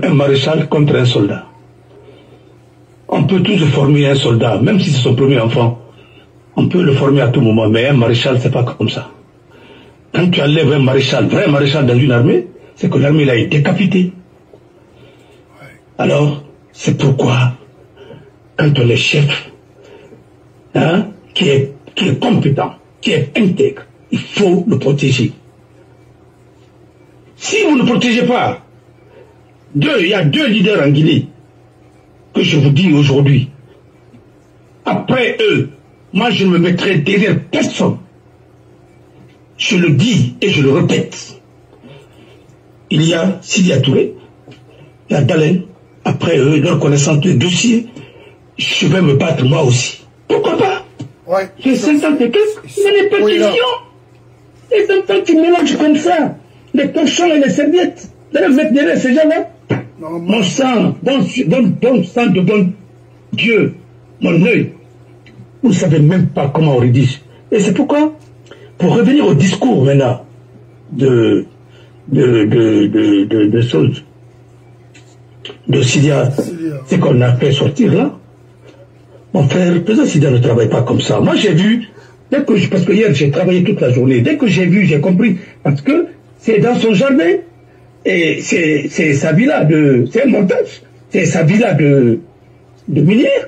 un maréchal contre un soldat. On peut tous former un soldat, même si c'est son premier enfant. On peut le former à tout moment, mais un maréchal, c'est pas comme ça. Quand tu enlèves un maréchal, vrai maréchal dans une armée, c'est que l'armée là est décapitée. Alors, c'est pourquoi, quand on est chef, hein, qui est compétent, qui est intègre, il faut le protéger. Si vous ne protégez pas, il y a 2 leaders en Guinée, que je vous dis aujourd'hui. Après eux, moi je ne me mettrai derrière personne. Je le dis et je le répète. Il y a Sidia Touré, il y a Dalen. Après eux, leur connaissance du dossier, je vais me battre moi aussi. Pourquoi pas? Ouais. J'ai 50 et quelques, mais les pétitions. Les enfants qui mélangent comme ça, les cochons et les serviettes, vous allez mettre derrière ces gens-là. Mon sang, bon sang de bon Dieu, mon œil, vous ne savez même pas comment on rédige. Et c'est pourquoi, pour revenir au discours maintenant de choses, de Sidia, c'est qu'on a fait sortir là. Mon frère, le président Sidia ne travaille pas comme ça. Moi j'ai vu, parce que hier j'ai travaillé toute la journée, dès que j'ai vu, j'ai compris, parce que c'est dans son jardin. Et c'est sa villa c'est un montage, c'est sa villa de minière.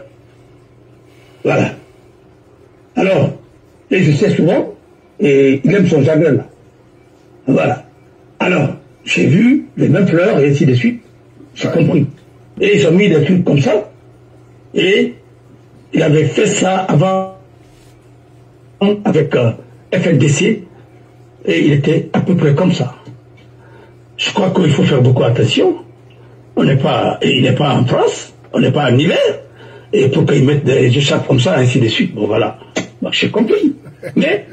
Voilà. Alors, et je sais souvent, et il aime son jardin là. Voilà. Alors, j'ai vu les mêmes fleurs et ainsi de suite. J'ai compris. Et ils ont mis des trucs comme ça. Et il avait fait ça avant avec FNDC. Et il était à peu près comme ça. Je crois qu'il faut faire beaucoup attention. Il n'est pas en France, on n'est pas en hiver, et pour qu'ils mettent des écharpes comme ça, ainsi de suite. Bon voilà, bon, j'ai compris. Mais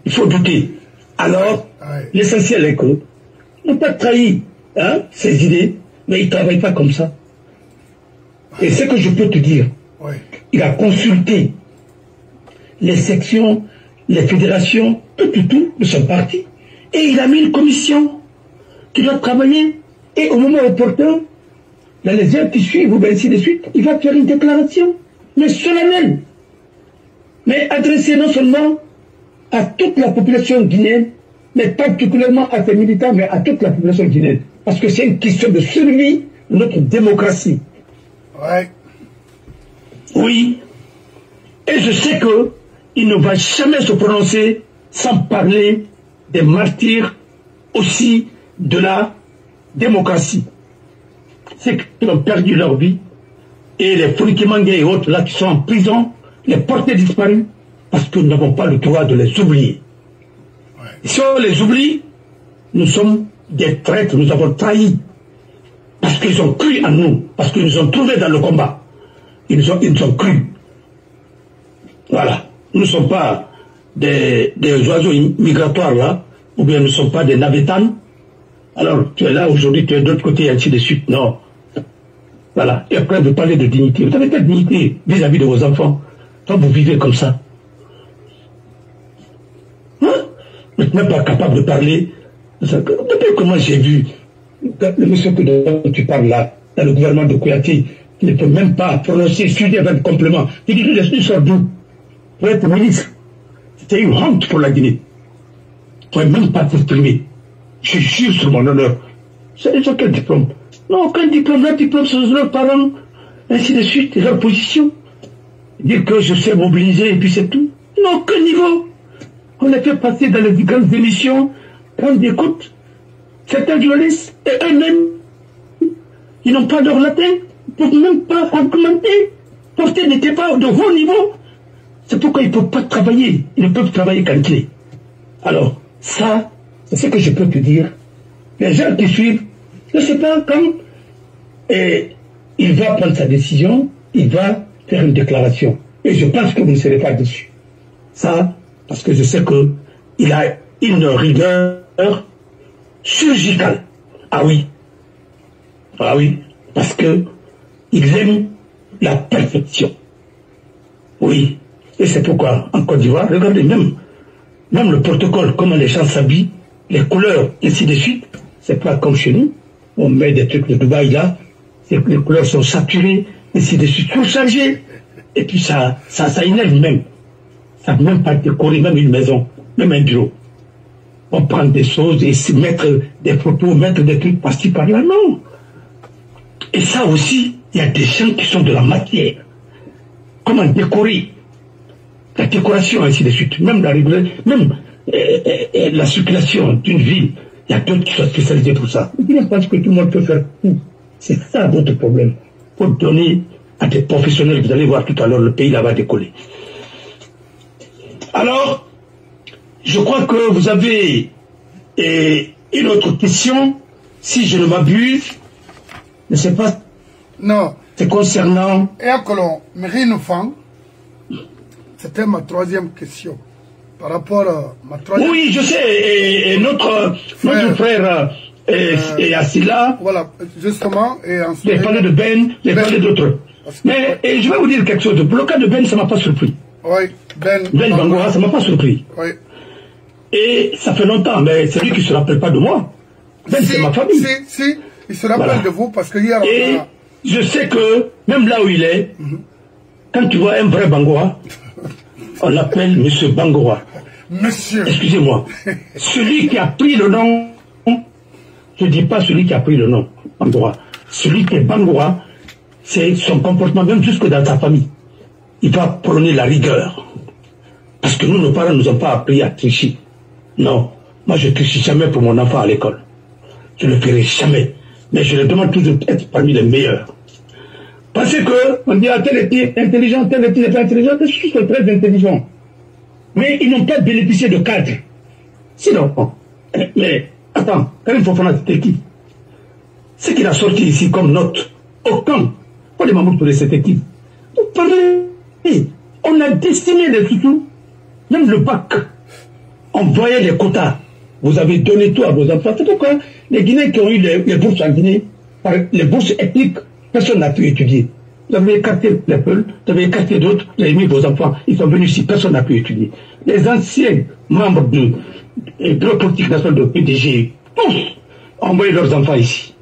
il faut douter. Alors, l'essentiel est que n'ont pas trahi ses idées, mais ils ne travaillent pas comme ça. Et ce que je peux te dire, il a consulté les sections, les fédérations, tout de son parti, et il a mis une commission qui doit travailler, et au moment opportun, dans les heures qui suivent, ou bien ainsi de suite, il va faire une déclaration, mais solennelle, mais adressée non seulement à toute la population guinéenne, mais particulièrement à ses militants, mais à toute la population guinéenne. Parce que c'est une question de survie de notre démocratie. Oui. Et je sais qu'il ne va jamais se prononcer sans parler des martyrs aussi de la démocratie. C'est qu'ils ont perdu leur vie, et les Foulikimangé et autres là qui sont en prison, les portés disparus, parce que nous n'avons pas le droit de les oublier. Si on les oublie, nous sommes des traîtres, nous avons trahi, parce qu'ils ont cru en nous, parce qu'ils nous ont trouvés dans le combat. Ils nous ont cru. Voilà. Nous ne sommes pas des oiseaux migratoires là, ou bien nous ne sommes pas des navetanes. Alors, tu es là, aujourd'hui, tu es de l'autre côté, et ainsi de suite. Non. Voilà. Et après, vous parlez de dignité. Vous n'avez pas de dignité vis-à-vis de vos enfants. Quand vous vivez comme ça. Hein? Vous n'êtes même pas capable de parler. Depuis que moi j'ai vu le monsieur dont tu parles là, dans le gouvernement de Kouyaté, qui ne peut même pas prononcer, suivre un complément. Il dit, il sort d'où? Pour être ministre. C'était une honte pour la Guinée. Vous ne pouvez même pas t'exprimer. Je jure sur mon honneur. C'est déjà quel diplôme? Non, aucun diplôme. Leur diplôme, c'est leurs parents, ainsi de suite, et leur position. Dire que je sais mobiliser et puis c'est tout. Non, aucun niveau. On les fait passer dans les grandes émissions, prendre des écoutes. Certains journalistes, et eux-mêmes, ils n'ont pas leur latin, ils ne peuvent même pas argumenter. Porter n'était pas de haut niveau. C'est pourquoi ils ne peuvent pas travailler. Ils ne peuvent travailler qu'en clé. Alors, ça, c'est ce que je peux te dire. Les gens qui suivent, je ne sais pas quand, et il va prendre sa décision, il va faire une déclaration. Et je pense que vous ne serez pas dessus. Ça, parce que je sais qu'il a une rigueur chirurgicale. Ah oui. Ah oui. Parce que il aime la perfection. Oui. Et c'est pourquoi, en Côte d'Ivoire, regardez même le protocole, comment les gens s'habillent, les couleurs, ainsi de suite, c'est pas comme chez nous. on met des trucs de Dubaï là, les couleurs sont saturées, et c'est des suites surchargées. Et puis ça énerve même. Ça ne peut même pas décorer même une maison, même un bureau. On prend des choses et se mettre des photos, mettre des trucs par-ci par-là, non. Et ça aussi, il y a des gens qui sont de la matière. Comment décorer? La décoration, ainsi de suite. Même la circulation d'une ville, il y a d'autres qui sont spécialisés pour ça. Je ne pense que tout le monde peut faire tout. C'est ça votre problème. Pour donner à des professionnels, vous allez voir tout à l'heure, le pays là va décoller. Alors, je crois que vous avez une autre question, si je ne m'abuse, je ne sais pas. Non. C'est concernant... C'était ma troisième question. Par rapport à ma troisième... Oui, je sais, et notre frère et Assila... Voilà, justement, et ensuite... Les parlé de Ben, les parlé d'autres. Mais je vais vous dire quelque chose, pour le cas de Ben, ça ne m'a pas surpris. Oui, Ben Bangoura, ça ne m'a pas surpris. Oui. Et ça fait longtemps, mais c'est lui qui ne se rappelle pas de moi. Ben, c'est ma famille. Si, il se rappelle de vous, parce que hier... Et je sais que, même là où il est, quand tu vois un vrai Bangoura, on l'appelle Monsieur Bangoura. Monsieur. Excusez-moi. Celui qui a pris le nom, je ne dis pas celui qui a pris le nom, Bangoura. Celui qui est Bangoura, c'est son comportement, même jusque dans sa famille. Il va prôner la rigueur. Parce que nous, nos parents ne nous ont pas appris à tricher. Non. Moi, je ne triche jamais pour mon enfant à l'école. Je ne le ferai jamais. Mais je le demande toujours d'être parmi les meilleurs. Parce que, on dit, tel est intelligent, tel est pas intelligent, je suis très intelligent. Mais ils n'ont pas bénéficié de cadre. Sinon, mais, attends, Karim Fofana, c'était qui? Ce qu'il a sorti ici comme note, aucun, pas les membres de cette équipe. Vous parlez, on a destiné les toutous, même le bac, on voyait les quotas. Vous avez donné tout à vos enfants. C'est pourquoi les Guinéens qui ont eu les bourses en Guinée, les bourses ethniques, personne n'a pu étudier. Vous avez écarté les Peuls, vous avez écarté d'autres, vous avez mis vos enfants, ils sont venus ici, personne n'a pu étudier. Les anciens membres de la politique nationale de PDG, tous ont envoyé leurs enfants ici.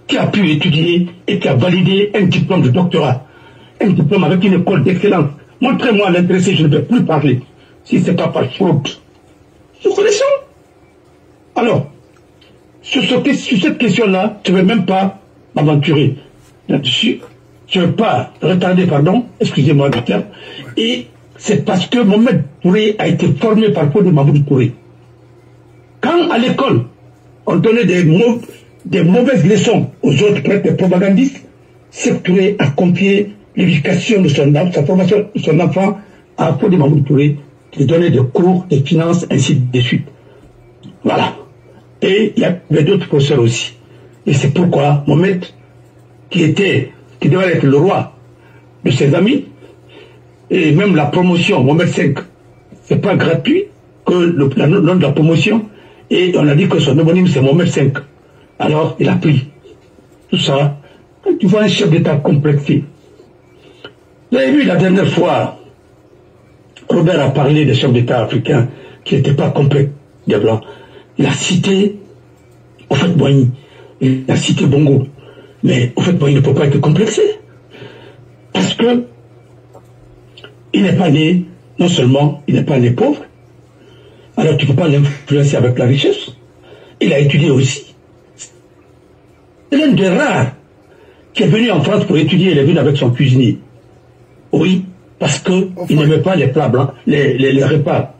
Qui a pu étudier et qui a validé un diplôme de doctorat, un diplôme avec une école d'excellence. Montrez-moi l'intéressé, je ne vais plus parler, si ce n'est pas par fraude. Nous connaissons. Alors, sur cette question-là, je ne vais même pas m'aventurer là-dessus. Je ne veux pas retarder, pardon, excusez-moi du terme. Et c'est parce que Mohamed Touré a été formé par Fodé Mamoudou Touré. Quand à l'école, on donnait des mauvaises leçons aux autres prêtres, des propagandistes, Seck Touré a confié l'éducation de sa formation de son enfant à Fodé Mamoudou Touré, qui donnait des cours, des finances, ainsi de suite. Voilà. Et il y avait d'autres professeurs aussi. Et c'est pourquoi Mohamed, qui devait être le roi de ses amis, et même la promotion, Mohamed V, c'est pas gratuit que le nom de la promotion, et on a dit que son homonyme c'est Mohamed V. Alors il a pris tout ça. Quand tu vois un chef d'État complexé, vous avez vu la dernière fois, Robert a parlé des chefs d'État africains qui n'étaient pas complexes, des blancs. Il a cité Houphouët-Boigny, il a cité Bongo. Mais Houphouët-Boigny ne peut pas être complexé. Parce que il n'est pas né, non seulement il n'est pas né pauvre, alors tu ne peux pas l'influencer avec la richesse. Il a étudié aussi. C'est l'un des rares qui est venu en France pour étudier, il est venu avec son cuisinier. Oui, parce qu'il n'aimait pas les plats blancs, les repas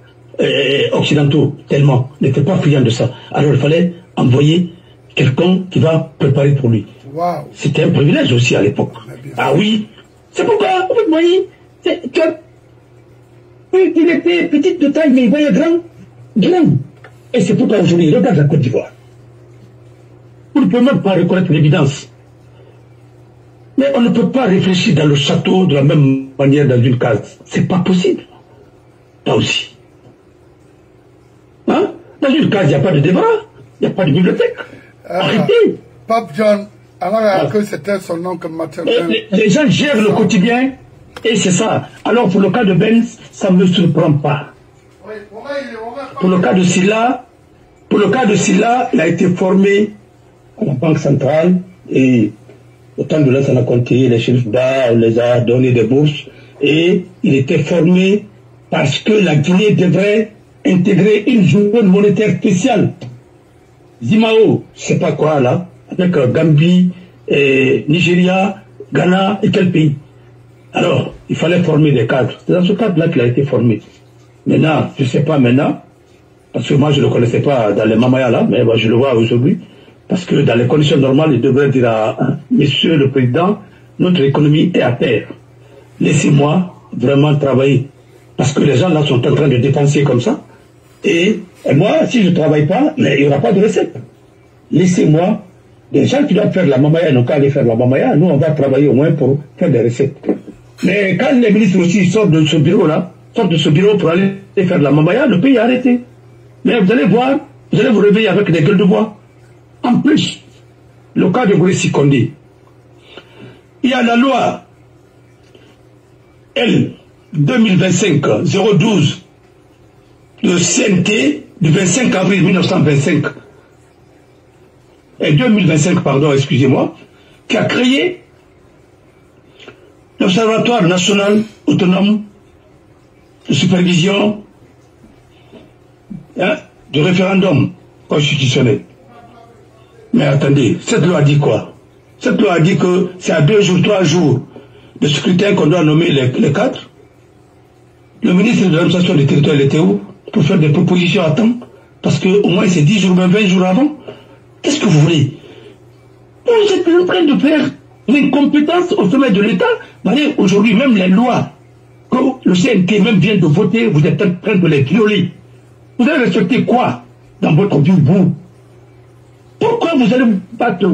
occidentaux, tellement, il n'était pas friand de ça. Alors il fallait envoyer quelqu'un qui va préparer pour lui. Wow. C'était un privilège aussi à l'époque. Ah oui, c'est pourquoi, en fait, moi, il était petit de taille, mais il voyait grand. Et c'est pourquoi aujourd'hui, regarde la Côte d'Ivoire. On ne peut même pas reconnaître l'évidence. Mais on ne peut pas réfléchir dans le château de la même manière dans une case. C'est pas possible. Là aussi. Hein? Dans une case, il n'y a pas de débat, il n'y a pas de bibliothèque. Arrêtez. Pape John, alors que c'était son nom comme maternel. Les gens gèrent le quotidien et c'est ça. Alors pour le cas de Ben, ça ne me surprend pas. Pour le cas de Silla, il a été formé à la Banque centrale et au temps de l'Ansana Conté, les chefs bas, on les a donné des bourses et il était formé parce que la Guinée devrait intégrer une zone monétaire spéciale. Zimao, je sais pas quoi là, avec Gambie, Nigeria, Ghana et quel pays. Alors, il fallait former des cadres. C'est dans ce cadre-là qu'il a été formé. Maintenant, je ne sais pas maintenant, parce que moi je ne le connaissais pas dans les Mamaya là, mais moi, je le vois aujourd'hui, parce que dans les conditions normales, il devrait dire à Monsieur le Président, notre économie est à terre. Laissez-moi vraiment travailler. Parce que les gens là sont en train de dépenser comme ça. Et moi, si je ne travaille pas, mais il n'y aura pas de recette. Laissez-moi, les gens qui doivent faire la Mamaya n'ont qu'à aller faire la Mamaya, nous on va travailler au moins pour faire des recettes. Mais quand les ministres aussi sortent de ce bureau-là, sortent de ce bureau pour aller faire la Mamaya, le pays est arrêté. Mais vous allez voir, vous allez vous réveiller avec des gueules de bois. En plus, le cas de Boris Condé, il y a la loi L 2025-012, le CNT du 25 avril 1925, et 2025, pardon, excusez-moi, qui a créé l'Observatoire national autonome de supervision du référendum constitutionnel. Mais attendez, cette loi dit quoi? Cette loi dit que c'est à 2 jours, 3 jours de scrutin qu'on doit nommer les cadres. Le ministre de l'administration du territoire était où pour faire des propositions à temps? Parce qu'au moins c'est 10 jours, même 20 jours avant. Qu'est-ce que vous voulez? Vous êtes en train de faire une incompétence au sommet de l'État. Aujourd'hui, même les lois que le CNT même vient de voter, vous êtes en train de les violer. Vous allez respecter quoi dans votre vie, vous? Pourquoi vous allez vous battre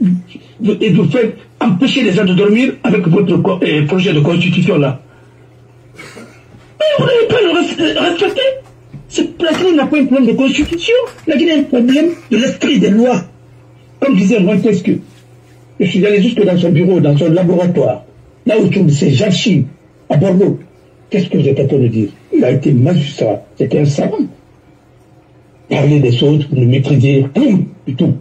et vous faire empêcher les gens de dormir avec votre projet de constitution là? Mais vous n'allez pas le respecter. La Guinée n'a pas un problème de constitution. La Guinée a un problème de l'esprit des lois. Comme disait Montesquieu, je suis allé jusque dans son bureau, dans son laboratoire, là où trouve ses archives, à Bordeaux. Qu'est-ce que vous êtes en train de dire? Il a été magistrat, c'était un savant. Parler des choses, vous ne maîtrisez rien du tout.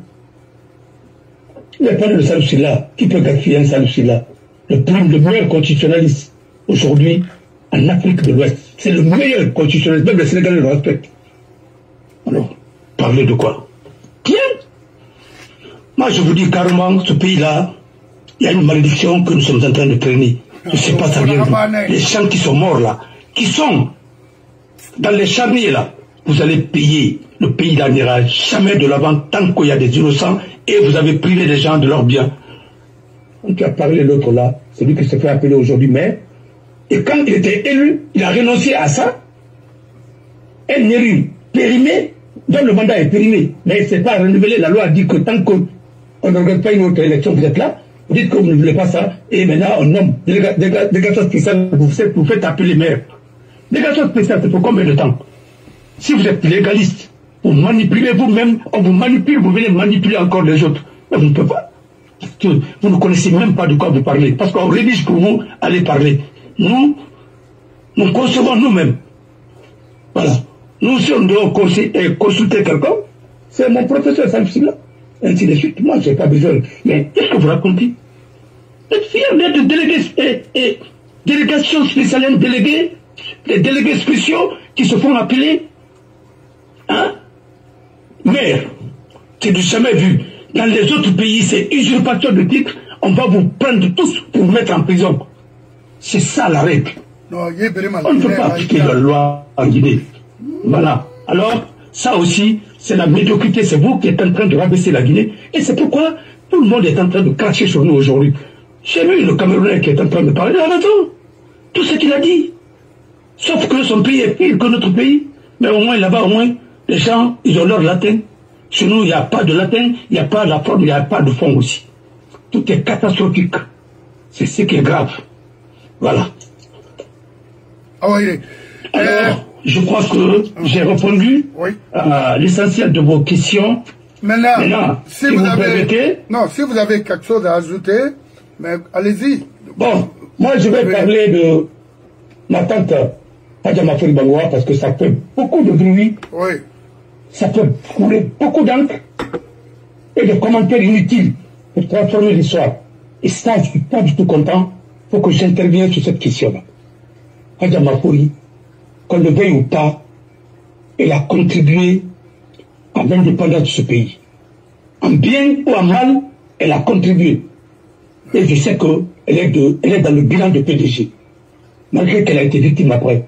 Il n'y a pas de Salou là. Qui peut qualifier un Salou là? Le meilleur constitutionnaliste aujourd'hui en Afrique de l'Ouest. C'est le meilleur constitutionnaliste, même les Sénégalais le respectent. Alors, parler de quoi? Rien. Moi, je vous dis carrément, ce pays-là, il y a une malédiction que nous sommes en train de traîner. Je ne sais pas ça vient d'où. Les gens qui sont morts là, qui sont dans les charniers là, vous allez payer. Le pays n'ira jamais de l'avant tant qu'il y a des innocents et vous avez privé les gens de leurs biens. On a parlé l'autre là, celui qui se fait appeler aujourd'hui maire. Et quand il était élu, il a renoncé à ça. Un élu périmé, dont le mandat est périmé. Mais c'est pas renouvelé. La loi dit que tant qu'on n'organise pas une autre élection, vous êtes là. Vous dites que vous ne voulez pas ça. Et maintenant, on nomme délégation spéciale. Vous faites appeler maire. Délégation spéciale, c'est pour combien de temps? Si vous êtes légaliste, vous manipulez vous-même, on vous manipule, vous venez manipuler encore les autres. Mais vous ne pouvez pas. Vous ne connaissez même pas de quoi vous parlez. Parce qu'on rédige pour vous, allez parler. Nous concevons nous-mêmes. Voilà. Nous, si on doit consulter quelqu'un, c'est mon professeur Salfila. Ainsi de suite. Moi, je n'ai pas besoin. Mais qu'est-ce que vous racontez? Êtes fiers d'être délégués, délégation spéciale, délégués, les délégués spéciaux qui se font appeler, hein? Maire. C'est du jamais vu. Dans les autres pays, c'est usurpation de titre. On va vous prendre tous pour vous mettre en prison. C'est ça la règle. On ne peut pas appliquer la loi en Guinée. Voilà. Alors, ça aussi, c'est la médiocrité. C'est vous qui êtes en train de rabaisser la Guinée. Et c'est pourquoi tout le monde est en train de cracher sur nous aujourd'hui. J'ai vu le Camerounais qui est en train de parler. Il a raison. Tout ce qu'il a dit. Sauf que son pays est pire que notre pays. Mais au moins, là-bas, au moins, les gens, ils ont leur latin. Chez nous, il n'y a pas de latin, il n'y a pas la forme, il n'y a pas de fond aussi. Tout est catastrophique. C'est ce qui est grave. Voilà. Ah oui. Alors, je crois que j'ai répondu à l'essentiel de vos questions. Maintenant si vous permettez. Non, si vous avez quelque chose à ajouter, mais allez-y. Bon, moi je vais parler de ma tante Hadjama Bangwa parce que ça fait beaucoup de bruit. Oui. Ça fait couler beaucoup d'encre. et des commentaires inutiles pour transformer l'histoire. Et ça, je ne suis pas du tout content. Il faut que j'intervienne sur cette question-là. Hadja Mafori, qu'on le veuille ou pas, elle a contribué à l'indépendance de ce pays. En bien ou en mal, elle a contribué. Et je sais qu'elle est dans le bilan de PDG. Malgré qu'elle a été victime après.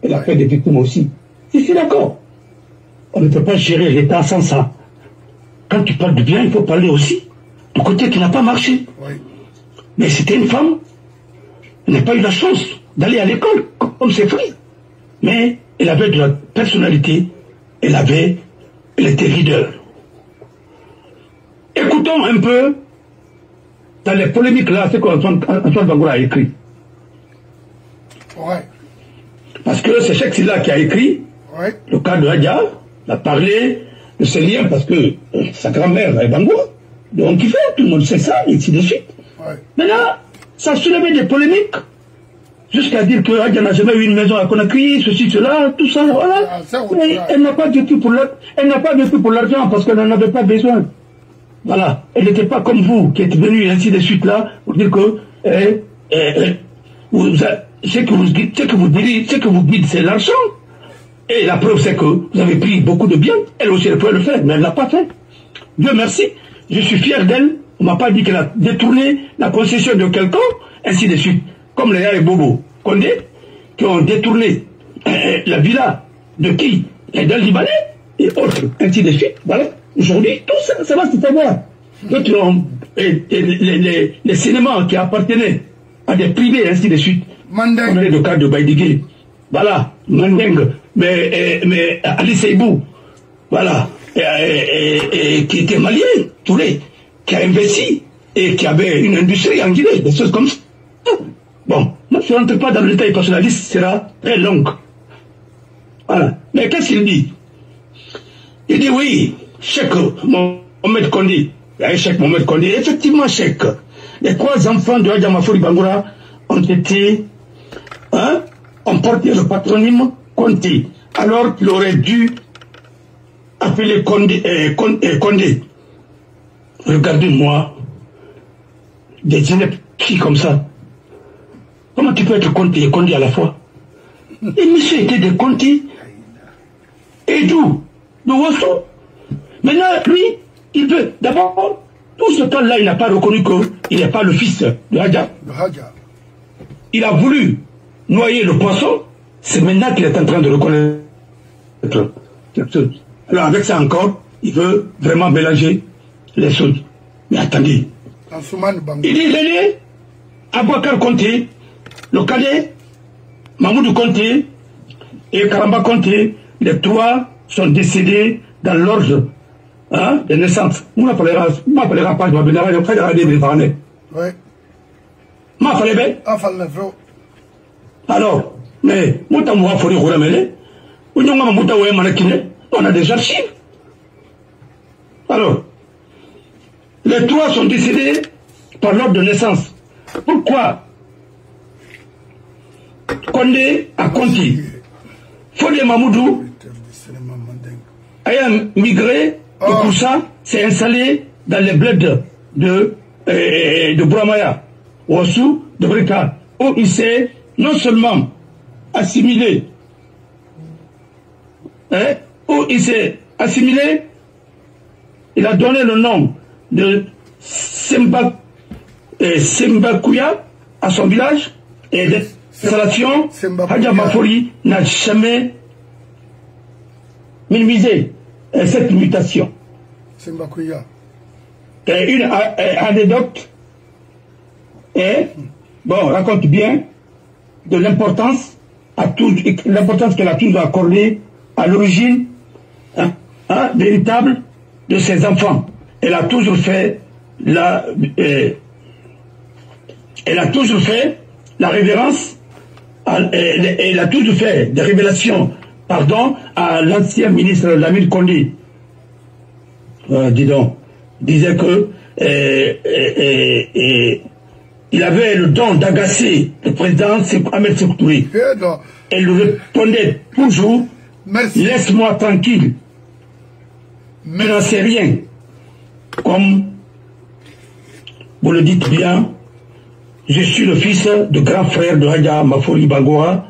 Elle a fait des victimes aussi. Je suis d'accord. On ne peut pas gérer l'État sans ça. Quand tu parles de bien, il faut parler aussi du côté qui n'a pas marché. Oui. Mais c'était une femme. Elle n'a pas eu la chance d'aller à l'école, comme ses frères. Mais elle avait de la personnalité. Elle était leader. Écoutons un peu, dans les polémiques là, ce qu'Antoine Bangoura a écrit. Ouais. Parce que c'est Cheikh Silla qui a écrit, Ouais. le cas de Hadja, il a parlé de ses liens parce que sa grand-mère est Bangoura. Donc il fait, tout le monde sait ça, et ainsi de suite. Ouais. Maintenant, ça a soulevé des polémiques, jusqu'à dire que Hadja n'a jamais eu une maison à Conakry, ceci, cela, tout ça, voilà. Ah, ça, Mais elle n'a pas vécu pour l'argent parce qu'elle n'en avait pas besoin. Voilà. Elle n'était pas comme vous, qui êtes venu et ainsi de suite là, pour dire que ce que vous dites, c'est l'argent. Et la preuve, c'est que vous avez pris beaucoup de biens. Elle aussi, elle pouvait le faire, mais elle ne l'a pas fait. Dieu merci. Je suis fier d'elle. On ne m'a pas dit qu'elle a détourné la concession de quelqu'un, ainsi de suite. Comme les Yaya Bobo Condé, qui ont détourné la villa de qui? D'un Libanais et autres, ainsi de suite. Voilà. Aujourd'hui, tout ça, ça va se savoir. D'autres ont les cinémas qui appartenaient à des privés, ainsi de suite. Mandeng. On est le cas de Baïdigé. Voilà. Mandeng. Mais Ali Seibou. Voilà. Qui était malien, Touré, qui a investi et qui avait une industrie en Guinée, des choses comme ça. Bon, moi je ne rentre pas dans le détail parce que la liste sera très longue. Voilà. Mais qu'est-ce qu'il dit? Il dit oui, Cheikh Mohamed Kondé. Il y a un Cheikh Mohamed Kondé. Effectivement, Cheikh. Les 3 enfants de Hadja Mafori Bangoura ont été, ont porté le patronyme Kondé. Alors qu'il aurait dû appeler Kondé. Regardez-moi, des inepties comme ça. Comment tu peux être Kondé et Kondé à la fois? Et monsieur était de Kondé. Et d'où? De Wasso. Maintenant, lui, il veut. D'abord, tout ce temps-là, il n'a pas reconnu qu'il n'est pas le fils de Hadja. Il a voulu noyer le poisson. C'est maintenant qu'il est en train de reconnaître quelque chose. Alors, avec ça encore, il veut vraiment mélanger les choses. Mais attendez. Il est l'aîné, Abouakar Konté, le cadet, Mamoudou Konté et Karamba Konté. Les 3 sont décédés dans l'ordre de naissance. Moi, je ne m'appellera pas, je m'appellerai des parents. Oui. Alors, mais, on a des archives. Alors, les 3 sont décédés par l'ordre de naissance. Pourquoi Kondé a Konté, Fodé Mamoudou ayant migré de Koussa, s'est installé dans les bleds de Bouramaya, Ouassou, de Brika, où il s'est non seulement assimilé, il a donné le nom de Sembakouya à son village, et d'installation, Hadja Mafori n'a jamais minimisé cette mutation. Sembakouya. Et une anecdote, bon, raconte bien de l'importance qu'elle a toujours accordée à l'origine véritable de ses enfants. Elle a toujours fait la révérence, elle a toujours fait des révélations, à l'ancien ministre Lamine Kondé. Dis donc, disait que il avait le don d'agacer le président Ahmed Sékou Touré. Elle lui répondait toujours, laisse-moi tranquille, je n'en sais rien. comme vous le dites bien, je suis le fils de grand frère de Hadja Mafori Bangoura.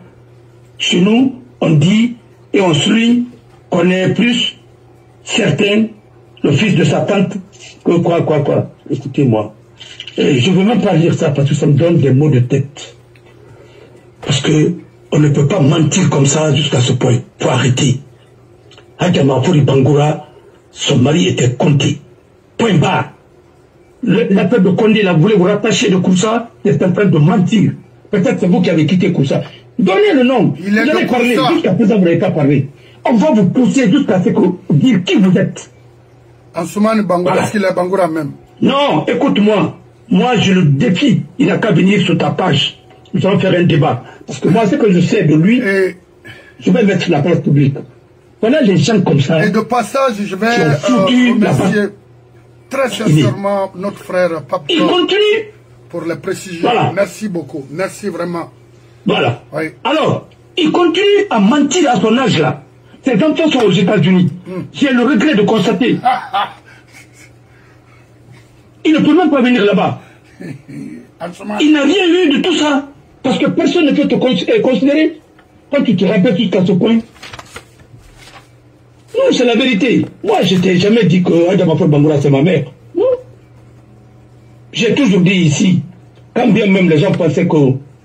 Chez nous, on dit et on souligne qu'on est plus certain le fils de sa tante que quoi. Écoutez-moi. Je ne veux même pas dire ça parce que ça me donne des maux de tête. Parce que on ne peut pas mentir comme ça jusqu'à ce point. Il faut arrêter. Hadja Mafori Bangoura, son mari était Condé. Point barre. L'appel de Condé, là, vous voulez vous rattacher de Koussa, il est en train de mentir. Peut-être c'est vous qui avez quitté Koussa. Donnez le nom. Vous allez parler. Jusqu'à présent, vous n'avez pas parlé. On va vous pousser jusqu'à ce que vous dire qui vous êtes. Ansoumane Bangoura, voilà. Est-ce qu'il est Bangoura même? Non, écoute-moi. Moi, je le défie. Il n'a qu'à venir sur ta page. Nous allons faire un débat. Parce que moi, ce que je sais de lui, je vais mettre sur la place publique. Voilà les gens comme ça. Et de passage, je vais remercier très sincèrement notre frère Pape. Il continue. Pour les précisions. Voilà. Merci beaucoup. Merci vraiment. Voilà. Oui. Alors, il continue à mentir à son âge là. Ses enfants sont aux États-Unis. J'ai le regret de constater. Il ne peut même pas venir là-bas. Il n'a rien eu de tout ça. Parce que personne ne peut te considérer. Quand tu te rappelles jusqu'à ce point. Non, c'est la vérité. Moi, je t'ai jamais dit que Hadja Mafori Bangoura, c'est ma mère. Non. J'ai toujours dit ici, quand bien même les gens pensaient que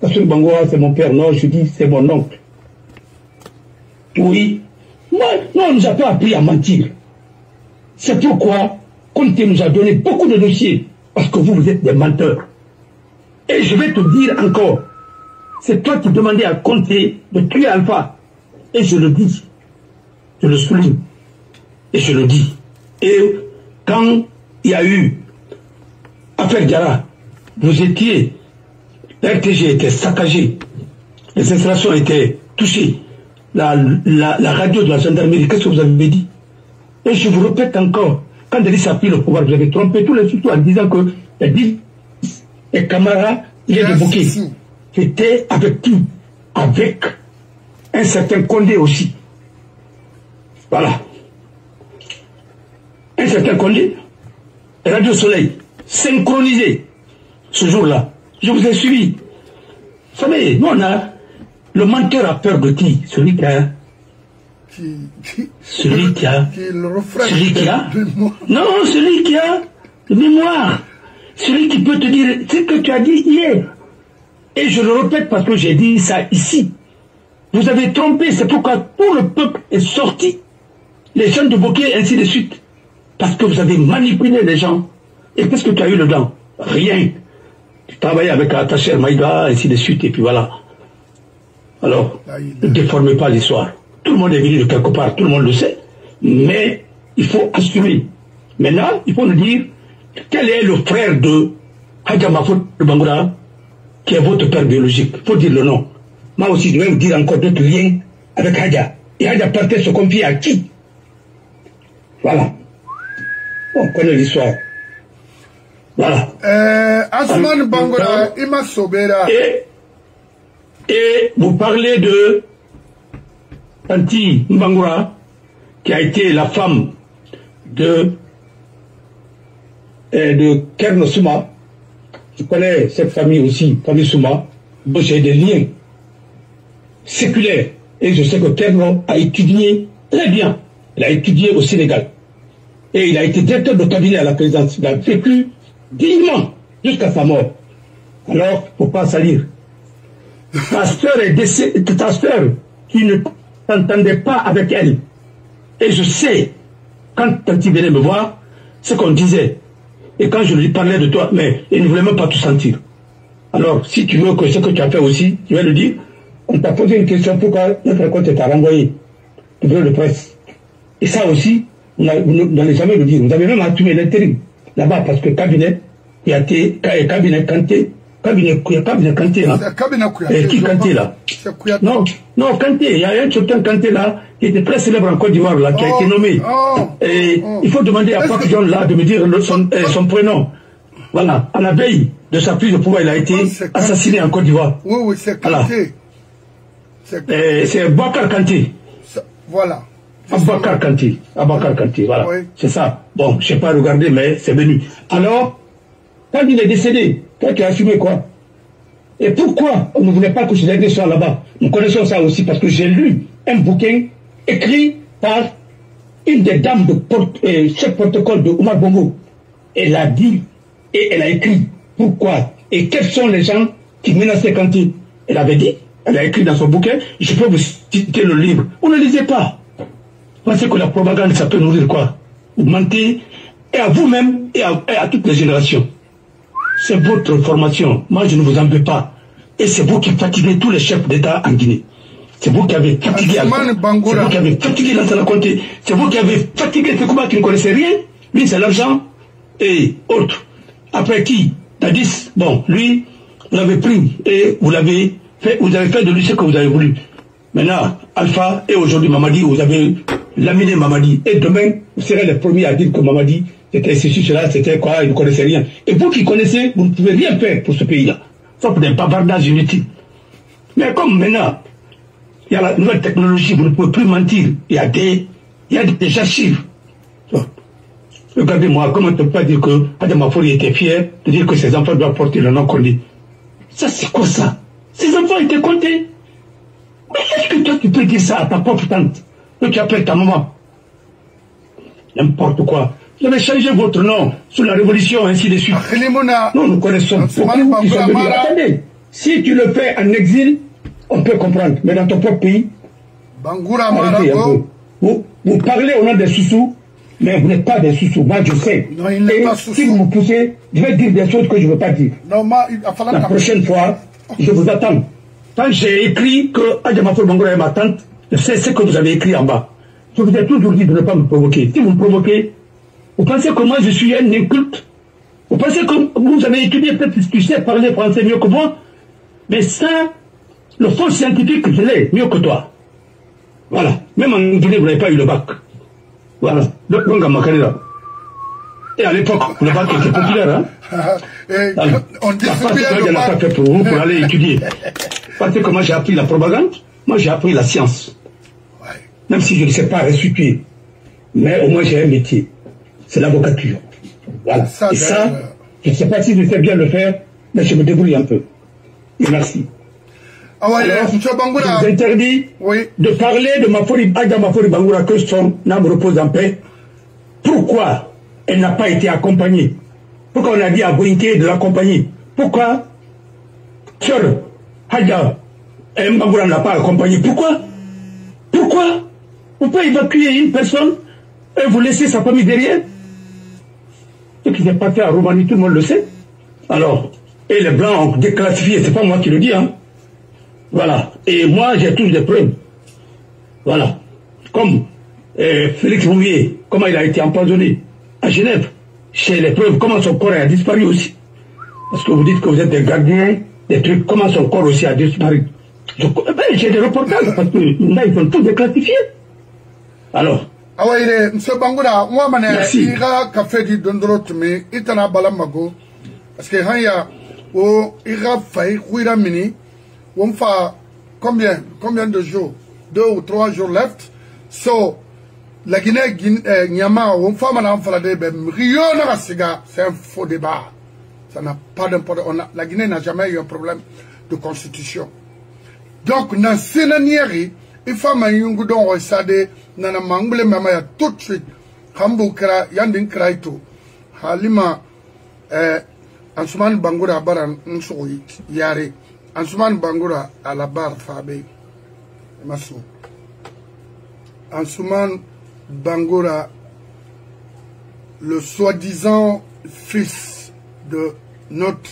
Mafori Bangoura, c'est mon père, non, je dis, c'est mon oncle. Oui. Moi, non, on ne nous a pas appris à mentir. C'est pourquoi Conté nous a donné beaucoup de dossiers. Parce que vous êtes des menteurs. Et je vais te dire encore, c'est toi qui demandais à Conté de tuer Alpha. Et je le dis. Je le souligne. Et je le dis. Et quand il y a eu affaire Diarra, vous étiez, la RTG était saccagée, les installations étaient touchées, la radio de la gendarmerie, qu'est-ce que vous avez dit? Et je vous répète encore, quand Denis a pris le pouvoir, vous avez trompé tous les surtout en disant que les 10 et Camara, il est de Bouquet. C'était avec qui? Avec un certain Condé aussi. Voilà. Un certain Condé, Radio Soleil, synchronisé ce jour-là. Je vous ai suivi. Vous savez, nous on a... Le menteur a peur de qui? Celui qui a... Celui qui a... Non, celui qui a de mémoire. Celui qui peut te dire ce que tu as dit hier. Et je le répète parce que j'ai dit ça ici. Vous avez trompé, c'est pourquoi tout le peuple est sorti. Les gens de Bokeh, ainsi de suite. Parce que vous avez manipulé les gens. Et qu'est-ce que tu as eu dedans? Rien. Tu travaillais avec Attacher Maïga, ainsi de suite, et puis voilà. Alors, ne déformez pas l'histoire. Tout le monde est venu de quelque part, tout le monde le sait. Mais il faut assumer. Maintenant, il faut nous dire quel est le frère de Hadja Mafori Bangoura, qui est votre père biologique. Il faut dire le nom. Moi aussi, je vais vous dire encore d'autres liens avec Hadja. Et Hadja partait se confier à qui? Voilà. On connaît l'histoire. Voilà. Ansoumane Bangoura, Ima Sobera. Et vous parlez de Tanti Bangoura, qui a été la femme de Kerno Souma. Je connais cette famille aussi, famille Souma. Donc j'ai des liens séculaires. Et je sais que Kerno a étudié très bien. Il a étudié au Sénégal. Et il a été directeur de cabinet à la présidence. Il a vécu dignement jusqu'à sa mort. Alors, il ne faut pas salir. Ta sœur est décédée, ta sœur, qui ne t'entendait pas avec elle. Et je sais, quand tu venais me voir, ce qu'on disait. Et quand je lui parlais de toi, mais il ne voulait même pas te sentir. Alors, si tu veux que ce que tu as fait aussi, tu vas le dire. On t'a posé une question, pourquoi notre compte t'a renvoyé le bureau de presse. Et ça aussi, vous n'allez jamais le dire. Vous avez même assumé l'intérim là-bas, parce que cabinet, il y a cabinet Kanté. Cabinet Kanté, là. Qui Kanté, là? Non, Kanté. Il y a un certain Kanté, là, qui était très célèbre en Côte d'Ivoire, là, qui a été nommé. Et il faut demander à Pape John, là, de me dire son prénom. Voilà. À la veille de sa prise de pouvoir, il a été assassiné en Côte d'Ivoire. Oui, c'est Kanté. C'est Bouakar Kanté. Voilà. Abakar Kanti, voilà. Oui. C'est ça. Bon, je n'ai pas regardé, mais c'est venu. Alors, quand il est décédé, quand il a assumé quoi? Et pourquoi on ne voulait pas que ces aînés soient là-bas? Nous connaissons ça aussi parce que j'ai lu un bouquin écrit par une des dames de chef protocole de Oumar Bongo. Elle a dit et elle a écrit pourquoi et quels sont les gens qui menaçaient Kanti. Elle avait dit, elle a écrit dans son bouquin, je peux vous citer le livre. On ne lisait pas. Vous pensez que la propagande, ça peut nourrir quoi? Vous mentez, et à vous-même, et à toutes les générations. C'est votre formation. Moi, je ne vous en veux pas. Et c'est vous qui fatiguez tous les chefs d'État en Guinée. C'est vous qui avez fatigué c'est vous qui avez fatigué Lansana Conté. C'est vous qui avez fatigué Tekouba qui ne connaissait rien. Lui, c'est l'argent et autres. Après qui? Tadis, bon, lui, vous l'avez pris et vous avez fait de lui ce que vous avez voulu. Maintenant, Alpha et aujourd'hui Mamadi, vous avez laminé Mamadi. Et demain, vous serez les premiers à dire que Mamadi, c'était ceci, cela, c'était quoi, il ne connaissait rien. Et vous qui connaissez, vous ne pouvez rien faire pour ce pays-là. Sauf des bavardages inutiles. Mais comme maintenant, il y a la nouvelle technologie, vous ne pouvez plus mentir. Il y a des archives. Regardez-moi, comment on ne peut pas dire que Adamafori était fier de dire que ses enfants doivent porter le nom Kondé. Ça, c'est quoi ça? Ses enfants étaient comptés. Mais est-ce que toi, tu peux dire ça à ta propre tante? Que tu appelles ta maman? N'importe quoi. Vous avez changé votre nom sous la révolution, ainsi de suite. Nous, nous connaissons beaucoup qui sont venus. Attendez, si tu le fais en exil, on peut comprendre. Mais dans ton propre pays, arrêtez un peu. Vous parlez au nom des Soussous, mais vous n'êtes pas des Soussous. Moi, je sais. Non, il n'est pas Soussou. Si vous me poussez, je vais dire des choses que je ne veux pas dire. Non, la prochaine fois, je vous attends. Quand j'ai écrit que Adjamafour Bangoura est ma tante, je sais ce que vous avez écrit en bas. Je vous ai toujours dit de ne pas me provoquer. Si vous me provoquez, vous pensez que moi je suis un inculte? Vous pensez que vous avez étudié, peut-être que tu sais parler français mieux que moi? Mais ça, le fond scientifique, je l'ai mieux que toi. Voilà. Même en Guinée, vous n'avez pas eu le bac. Voilà. Donc, à ma carrière. Et à l'époque, le bac était populaire. Hein? Alors, on dit que je n'ai pas fait pour vous, pour aller étudier. Parce que moi j'ai appris la propagande, moi j'ai appris la science. Même si je ne sais pas restituer. Mais au moins j'ai un métier. C'est l'avocature. Voilà. Et ça, je ne sais pas si je sais bien le faire, mais je me débrouille un peu. Et merci. Alors, je vous interdis de parler de Mafori Bangoura, que son âme repose en paix. Pourquoi elle n'a pas été accompagnée? Pourquoi on a dit à Boinké de l'accompagner? Pourquoi Sœur Hadja Bangoura n'a pas accompagné? Pourquoi? On peut évacuer une personne et vous laisser sa famille derrière? Ce qui s'est passé à Roumanie, tout le monde le sait. Alors, et les Blancs ont déclassifié, c'est pas moi qui le dis, hein. Voilà. Et moi, j'ai tous des preuves. Voilà. Comme Félix Rouvier, comment il a été empoisonné à Genève. J'ai les preuves, comment son corps a disparu aussi. Parce que vous dites que vous êtes des gardiens, des trucs, comment son corps aussi a disparu. J'ai des reportages, parce que là, ils sont tous déclassifiés. Alors. Ah oui, M. Bangoura, moi, je suis café du Dondrot, mais il y a Balamago. Parce que il y a failli, mini. On fait combien de jours? 2 ou 3 jours left. So, la Guinée, Nyama, on fait maintenant, c'est un faux débat. Ça n'a pas d'importance. La Guinée n'a jamais eu un problème de constitution. Donc, dans ce scénario, il faut que nous ayons nana mangbele mama ya tout de suite hambu kra yandin kraito halima Ansoumane Bangoura baran nsoyi yare Ansoumane Bangoura à la barre fabe maso Ansoumane Bangoura, le soi-disant fils de notre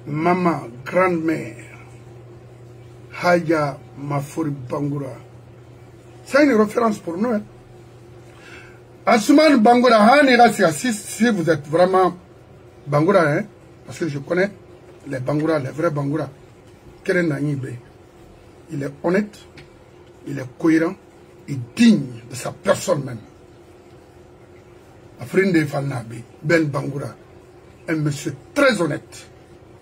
maman grand-mère Hadja Mafori Bangoura. C'est une référence pour nous. Hein. Ansoumane Bangoura, si vous êtes vraiment Bangoura, hein, parce que je connais les Bangoura, les vrais Bangoura, il est honnête, il est cohérent et digne de sa personne même. Afrine Fanabi, Ben Bangoura, un monsieur très honnête,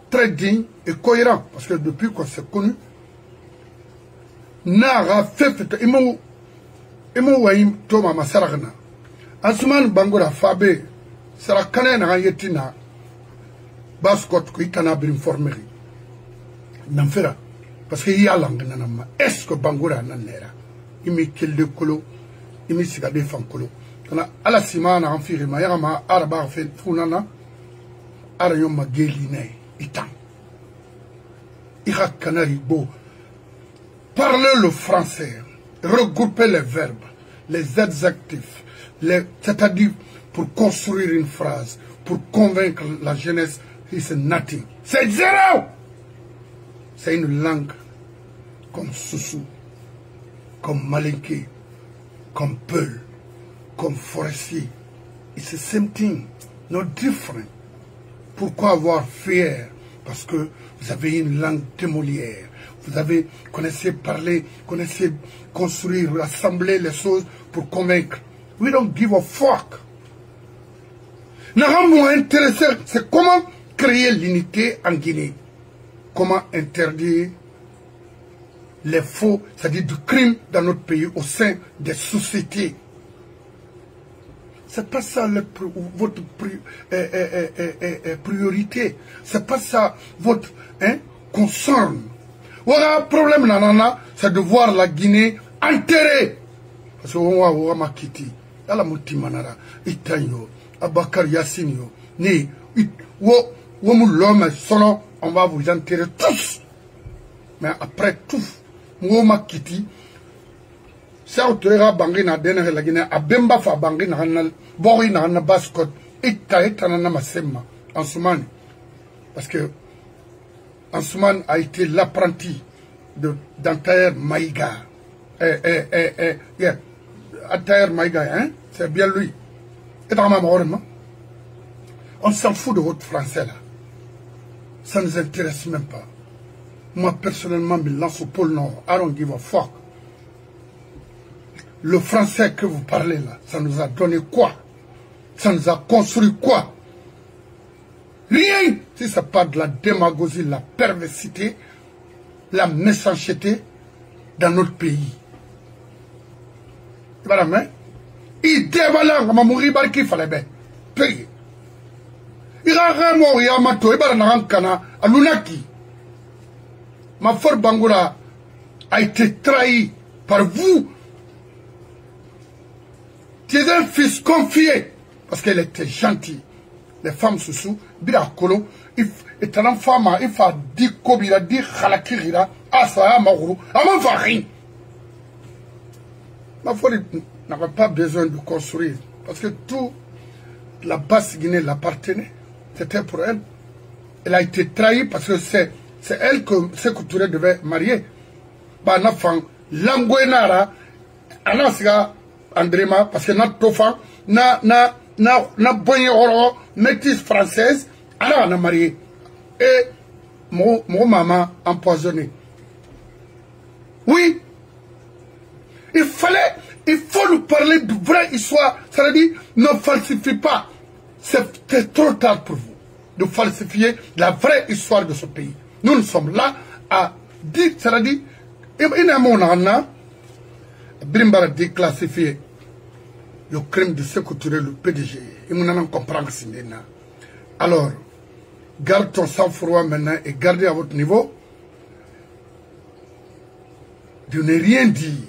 très digne et cohérent, parce que depuis qu'on s'est connu, Nara fait emo wayim toma masaragna Asuman Bangoura Fabé sera cané na yetina baskot ko itana bir informerie n'amfera parce que yalla nganama est-ce que Bangoura nanera imi kelde kolo imi sigade fankolo kana ala simana amfiri ma yama araba fe funana ara yoma geline itan ira canari bo parler le français regrouper les verbes les adjectifs c'est-à-dire pour construire une phrase pour convaincre la jeunesse c'est nothing c'est zéro c'est une langue comme Soussou comme Malinké comme Peul comme Forestier it's the same thing not different. Pourquoi avoir fier? Parce que vous avez une langue démolière. Vous avez, connaissez parler, connaissez construire, assembler les choses pour convaincre. We don't give a fuck. Nous intéressé, c'est comment créer l'unité en Guinée. Comment interdire les faux, c'est-à-dire du crime dans notre pays au sein des sociétés. C'est pas ça votre priorité. C'est pas ça votre concern. Voilà, problème nanana, c'est de voir la Guinée enterrée. Parce que on va makiti. Ala mutimanara, itanyo, Abakar Yassinyo, ni l'homme solo, on va vous enterrer tous. Mais après tout, on makiti. Ça autorera bangi na dena la Guinée abemba fa bangi na bori na baskot ita na masema Ansoumane parce que Ansoumane a été l'apprenti d'Antaïr Maïga Antaïr Maïga hein c'est bien lui et dans ma mort on s'en fout de votre français là ça nous intéresse même pas moi personnellement me lance au pôle Nord I don't give a fuck. Le français que vous parlez là, ça nous a donné quoi? Ça nous a construit quoi? Rien! Si ça part de la démagogie, la perversité, la méchanceté dans notre pays. Voilà, mais il dévalait, on m'a mouru, il fallait bien payer. Il a vraiment eu un mato, il a un cana, à Lunaki. Ma Fort Bangoura a été trahi par vous. Tu es un fils confié parce qu'elle était gentille. Les femmes sous bira kolo, il est un femme, il faut dire kobira, dire khalakirira, asaya mauru, avant varin. Ma foi n'avait pas besoin de construire parce que tout la basse Guinée l'appartenait. C'était pour elle. Elle a été trahie parce que c'est elle que Sékou Touré devait marier. Bah, n'afan, Langouenara, Anasiga, Andréma, parce que notre tofa, na bonne oro, métisse française, alors on a marié. Et mon maman empoisonné. Oui. Il faut nous parler de vraie histoire. Ça veut dire, ne falsifie pas. C'est trop tard pour vous de falsifier la vraie histoire de ce pays. Nous sommes là à dire, ça veut dire, il y a mon anna, Brimbara déclassifié le crime de Sékou Touré, le PDG. Et nous n'en comprenons pas. Alors, garde ton sang-froid maintenant et gardez à votre niveau de ne rien dire.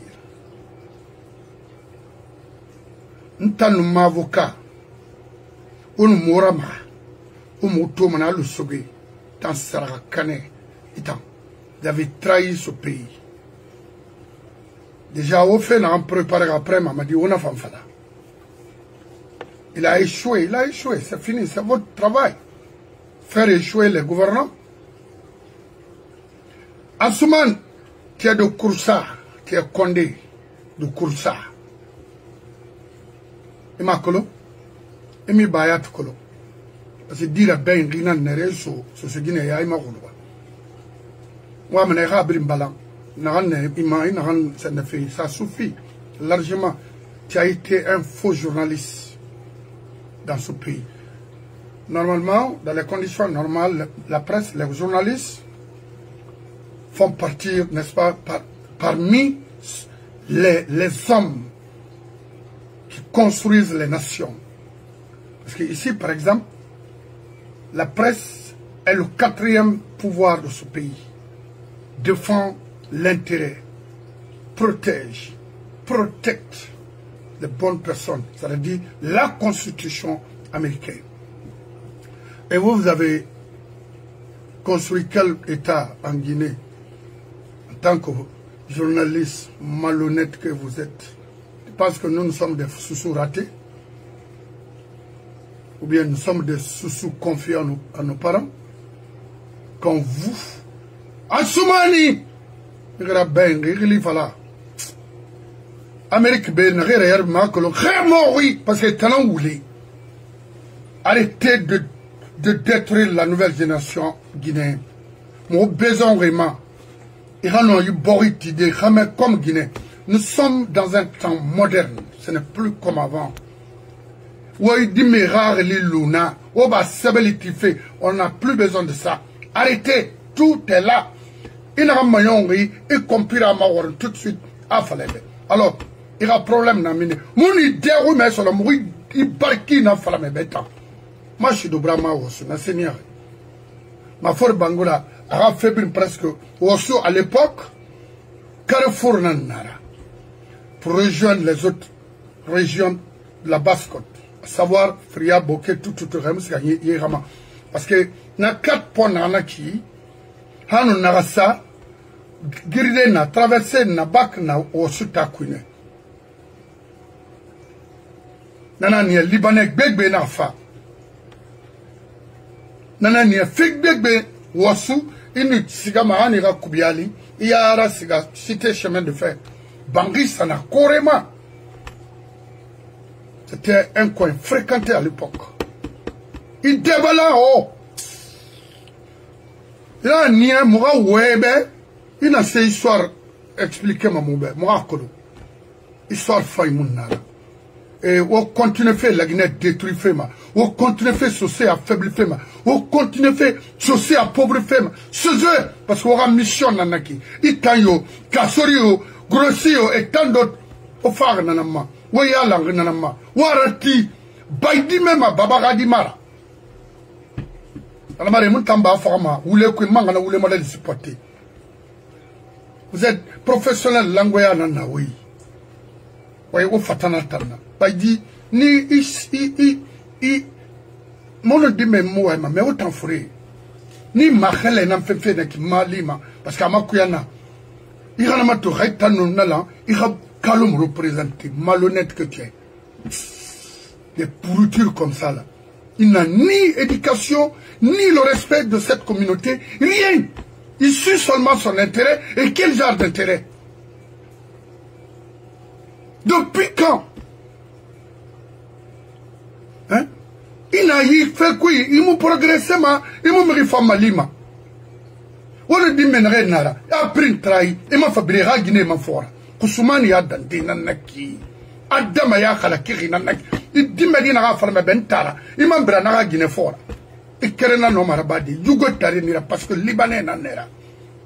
Nous sommes avocats. Nous sommes le Sogé. Dans Sarakane. Vous avez trahi ce pays. Déjà, au fait, on a préparé après, on m'a dit, on a fait ça. Il a échoué, c'est fini, c'est votre travail. Faire échouer les gouvernants. Ansoumane, qui est de Koursa, qui est Condé, de Koursa. Il m'a collé, il m'a bayat collé. Parce que dire ben rina nere so ce Guinée ya ima collé. Moi, je n'ai abri balan. Ça suffit largement. Tu as été un faux journaliste dans ce pays. Normalement, dans les conditions normales, la presse, les journalistes font partir, n'est-ce pas, parmi les hommes qui construisent les nations. Parce que ici, par exemple, la presse est le 4e pouvoir de ce pays. Défend l'intérêt, protège, protecte les bonnes personnes, c'est-à-dire la Constitution américaine. Et vous avez construit quel État en Guinée en tant que journaliste malhonnête que vous êtes? Parce que nous sommes des sous-sous ratés, ou bien nous sommes des sous-sous confiés à nos parents, quand vous, Assoumani, Amérique parce que talent voulait arrêtez de détruire la nouvelle génération guinéenne. Mon besoin vraiment, comme Guinée. Nous sommes dans un temps moderne, ce n'est plus comme avant. On n'a plus besoin de ça. Arrêtez, tout est là. Il y a un compris tout de suite. Alors, il y a un problème. Moi, je suis de Brahma, Seigneur. Ma force Bangola a fait presque à l'époque, Carrefour Nanara, pour rejoindre les autres régions de la Basse-Côte, à savoir Fria, Bokeh, tout, parce que il y a 4 points qui, Hanou Narasa, Girile na traversé na bak na Osuta Kouine. Nana ni Libanais Begbe na fa. Nana ni Fik Begbe Wasu, Inut Siga Mahanira Kubiali, Iara Siga, cité chemin de fer. Bangui Sana Korema. C'était un coin fréquenté à l'époque. Il débala oh. Là, ni un moura webe. Il a ces histoires expliquées, ma moube, moi, histoire faïmounara. Et on continue à faire la Guinée détruite, on continue à faire saucer à faible femme, on continue à faire saucer à pauvre femme. Ce jeu, parce qu'on aura mission nanaki, Itayo, Kassorio, Grossio et tant d'autres, au phare nanama, Wayalang nanama, Warati, Baidi même, Babaradi Mara. Alors, Marie Tamba forma, ou les Kouimanga, ou les modèles supportés. Vous êtes professionnel langoya nana oui. Oui, au fatana tana. Bah dit ni mon dit même moi mais autant fourer. Ni mahele n'a fait na ki malima parce qu'à ma kuyana. Il y a ma tour tano nala, il a calme représenté malhonnête que tu es. Des pourritures comme ça là. Il n'a ni éducation ni le respect de cette communauté, rien. Il suit seulement son intérêt. Et quel genre d'intérêt? Depuis quand? Hein? Il n'a fait quoi? Il m'a progressé, il m'a réformé lima. On le dit, mais nara. Il a pris un trahi. Il m'a fabriqué à Guinée, ma fora. Koussoumani a dandé, nanaki. Adama ya khalakiri, nanaki. Il dit, mais il n'a pas fait bentara. Il m'a brané à Guinée fora. Et Kerena no marabadi, Yugo Tari nira, parce que Libanais n'era.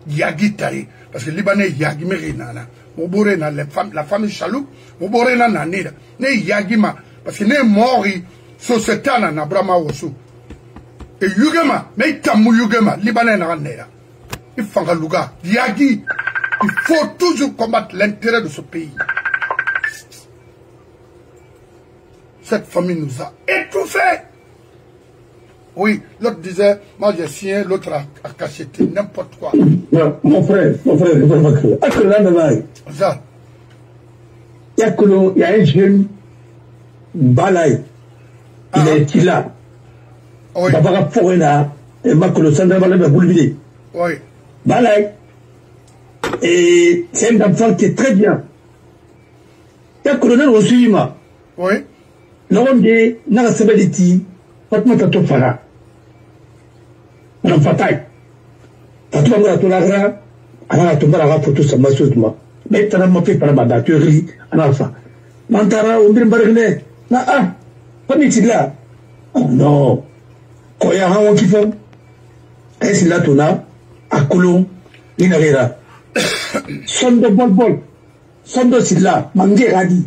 Yagi Tari, parce que Libanais Yagi Merinana. Mobore na la famille Chalouk, Mobore na nira. Ne Yagima, parce que ne mori, sociétana na Brahma Osu. Et Yugema, mais Tamu Yugema, Libanais n'era. Il faut un lugar. Yagi, il faut toujours combattre l'intérêt de ce pays. Cette famille nous a étouffés. Oui, l'autre disait, moi j'ai signé, l'autre a cacheté, n'importe quoi. Non, mon frère, ça. Il y a un jeune, Balay, il est là. Oui. Papa Forena, et Makolo Sandra Balay, Bouleville. Oui. Balay. Et c'est un enfant qui est très bien. Il y a un colonel aussi, oui. L'homme dit, n'a sabeliti, Fatma Tato Fara. On fataille. Tato Fara, Tolara, Ana Tomara, photo, ça m'a soutenu. Mais tu n'as pas fait par ma batterie, en alpha. Mantara, on vient barrer. Ah, pas là. Oh non. Quand il y a un qui fait, est-ce là, Tona, à Coulon, Ninarera. Son de bol. Son de Silla, Mangé Radi.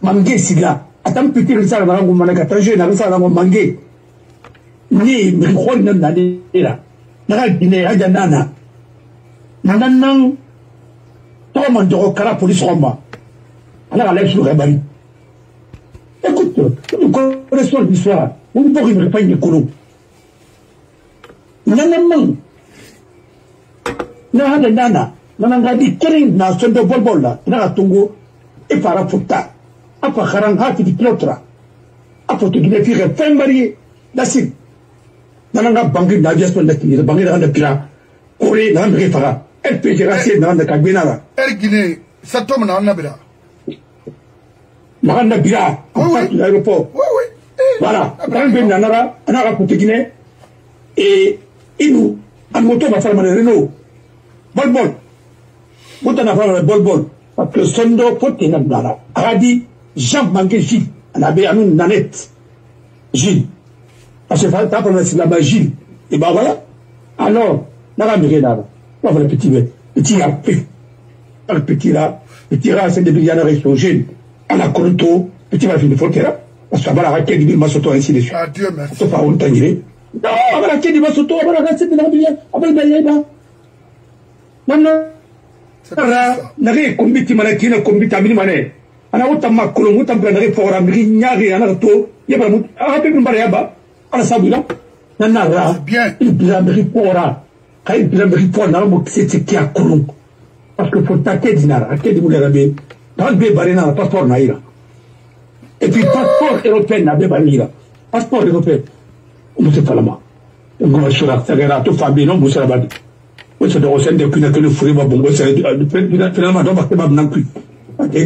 Mangé Silla. atam petit risala na ngo manaka taje na risala ngo mangé ni mi khol na nani ila na Guinée aja nana nanang to man do kara police combat ala la sur bari écoute nous connaissons l'histoire on ne peut pas y colo nanang na hada nana nananga di kering na sondo bolbol la na tungo e para puta apa kharang hati di plotra apa to gine fire fembari dasik nananga bangi na just na kini bangi na kira kore na mbe fara LPG rasi na kabina la Guinée ça tombe na bira na bira en face de l'aéroport voilà quand ben nara pour Guinée et inu an moto ba fara Renault bolbol moto na fara bolbol parce que sondo pote na dara aradi Jean Mangué Gilles on avait un nanette Gilles parce que t'as pas la bas Gilles et ben voilà alors nara mire là on va le petit le petit là c'est des brillants avec Gilles à la Coronto petit va finir faut là parce que voilà raquette du masoto ainsi de suite adieu merci faut pas on t'engirer non voilà raquette du masoto voilà raquette de la brillante avec Dayeba maintenant nare kombiti mana kina kombiti amini mane ana utama kolongu tampa nare fora mi nyari ana to yaba mu ape mbara yaba ana sabula nanara bien il bila mi fora kai bila mi fora na mo kiti kia kolongu parce que pour taquer dinara akedi mu lerabe dans be barena passeport na ira et puis passeport européen na be barira passeport européen on se falama ngoma shura sagara to fabi no musara badi oui, c'est de ressentir depuis que le fruit va bomber, c'est finalement, donc, parce que ma blanc plus. Ok?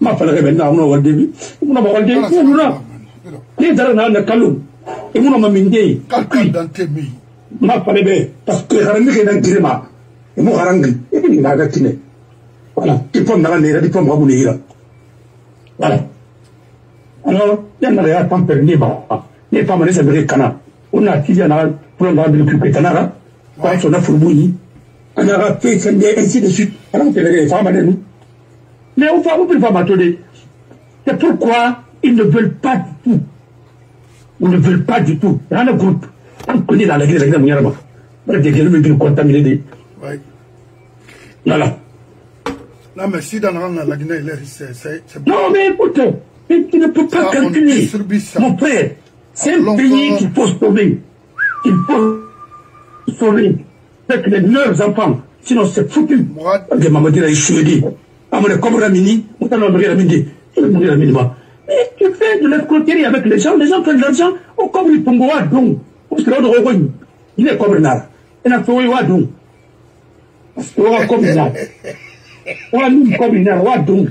Ma fallait maintenant, on a début. On a regardé, on a. Les derniers, on a calou. Et on a mindé. Calcul dans tes mains. Ma fallait bien. Parce que Haramik est un grima. Et mon harangi. Et puis, il a gâtiné. Voilà. Il faut me rendre, il faut me rabouler. Voilà. Alors, il y en a rien à temps perdu. Les femmes, elles s'appellent Cana. On a tiré pour le récupérer Canara. Quand on a fourbouni, on a fait ainsi de suite. Alors, on fait les femmes à nous. Mais on va pas m'attendre. C'est pourquoi ils ne veulent pas du tout. Ils ne veulent pas du tout. Dans le groupe, on connaît dans l'église, il y a des gens qui sont contaminés. Voilà. Non, mais si dans la Guinée, c'est bon. Non, mais écoute, tu ne peux pas calculer. Mon frère, c'est un pays qu'il faut sauver. Il faut sauver avec leurs enfants, sinon c'est foutu. Que maman dit là, je suis dit, à mon comme Ramini, on t'a nommé Ramini, mais tu fais de l'escroquerie avec les gens prennent l'argent, on cobre le Pongo à Dong, parce que l'autre reconnu, il est comme Nara, il a fait à Dong, parce qu'on a comme Nara, on a mis comme Nara à Dong,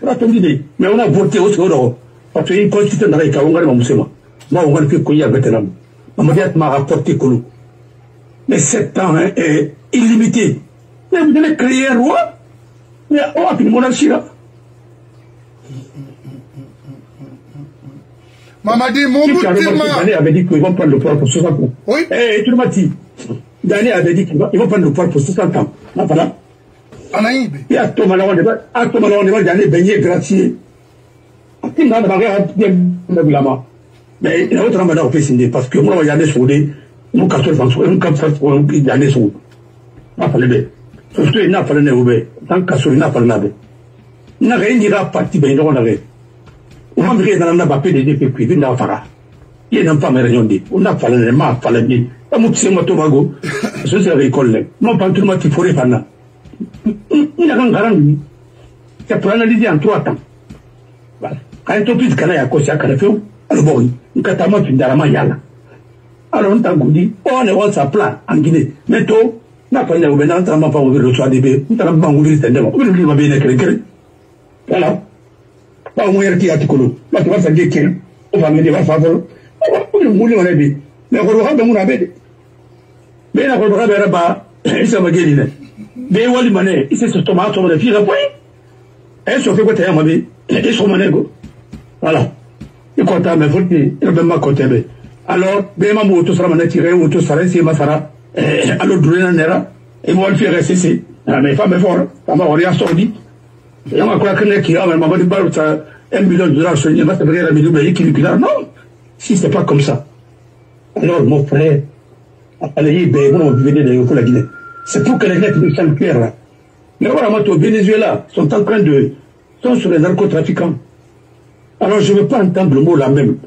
on a tout dit, mais on a voté au Soro, parce qu'il constitue dans les cas, on a le moi, on a fait couiller avec Vietnam, maman dit, m'a rapporté Koulou. Mais 7 ans est illimité. Mais vous allez créer un roi. Mais on a une monarchie là. Mamadi, mon bout Daniel avait dit qu'ils vont prendre le pouvoir pour 60 ans. Oui. Eh, tu m'as dit. Daniel avait dit qu'ils vont prendre le pouvoir pour 60 ans. Là, voilà. Anaïbe. Et à Thomas, on va Daniel baigner gracier. À qui n'a pas regardé mais il y a autre manière de faire parce que moi, il y a des soudés. Nous cassons un cap pour gagner son. Pas le bé. Surtout, il n'a pas le nez. Tant qu'à il n'a pas le nez. Il n'a rien dit à partir de l'année. On m'a dit dans la bapé des députés privés n'a pas. Il n'a pas rien dit. On n'a pas le nez, pas le nez. La moitié de Tobago, je sais l'école. Non, pas tout le monde qui pourrait faire là. Il n'a rien garanti. C'est pour analyser en 3 temps. Voilà. Quand il y a un canal à cause de la carafeu, alors bon, il y a un peu de yala. Alors on t'a dit, on est on s'appla en Guinée. Mais toi, n'a pas eu ben on m'a pas ouvert le soir des bébés, on t'a pas ouvert le tendement. On lui va bien écrire. Voilà. Pas au moins qui a tikolo. Là tu vas faire des kills. On va me dire va favor. On le moule on a dit. Mais on va on a dit. Mais la on va ba, ça va gagner. Mais wali mané, il s'est stomac sur le fil à point. Et ça fait quoi t'as mabe. Et son manego. Voilà. Il compte à me voter, il va me compter. Alors, Bema Moutou sera tiré, Moutou sera ici, Masara, alors Druna Nera, et moi le faire rester. Mes femmes sont fortes, on m'a rien sorti. Et on a quoi que qui a, mais m'a dit, $1 million sur une masse de millions, non. Si c'est pas comme ça. Alors, mon frère, allez, vous venez de la Guinée. C'est pour que les nets de sanctuaire là. Mais voilà, moi, au Venezuela, sont en train de. Sont sur les narcotrafiquants. Alors, je ne veux pas entendre le mot là même.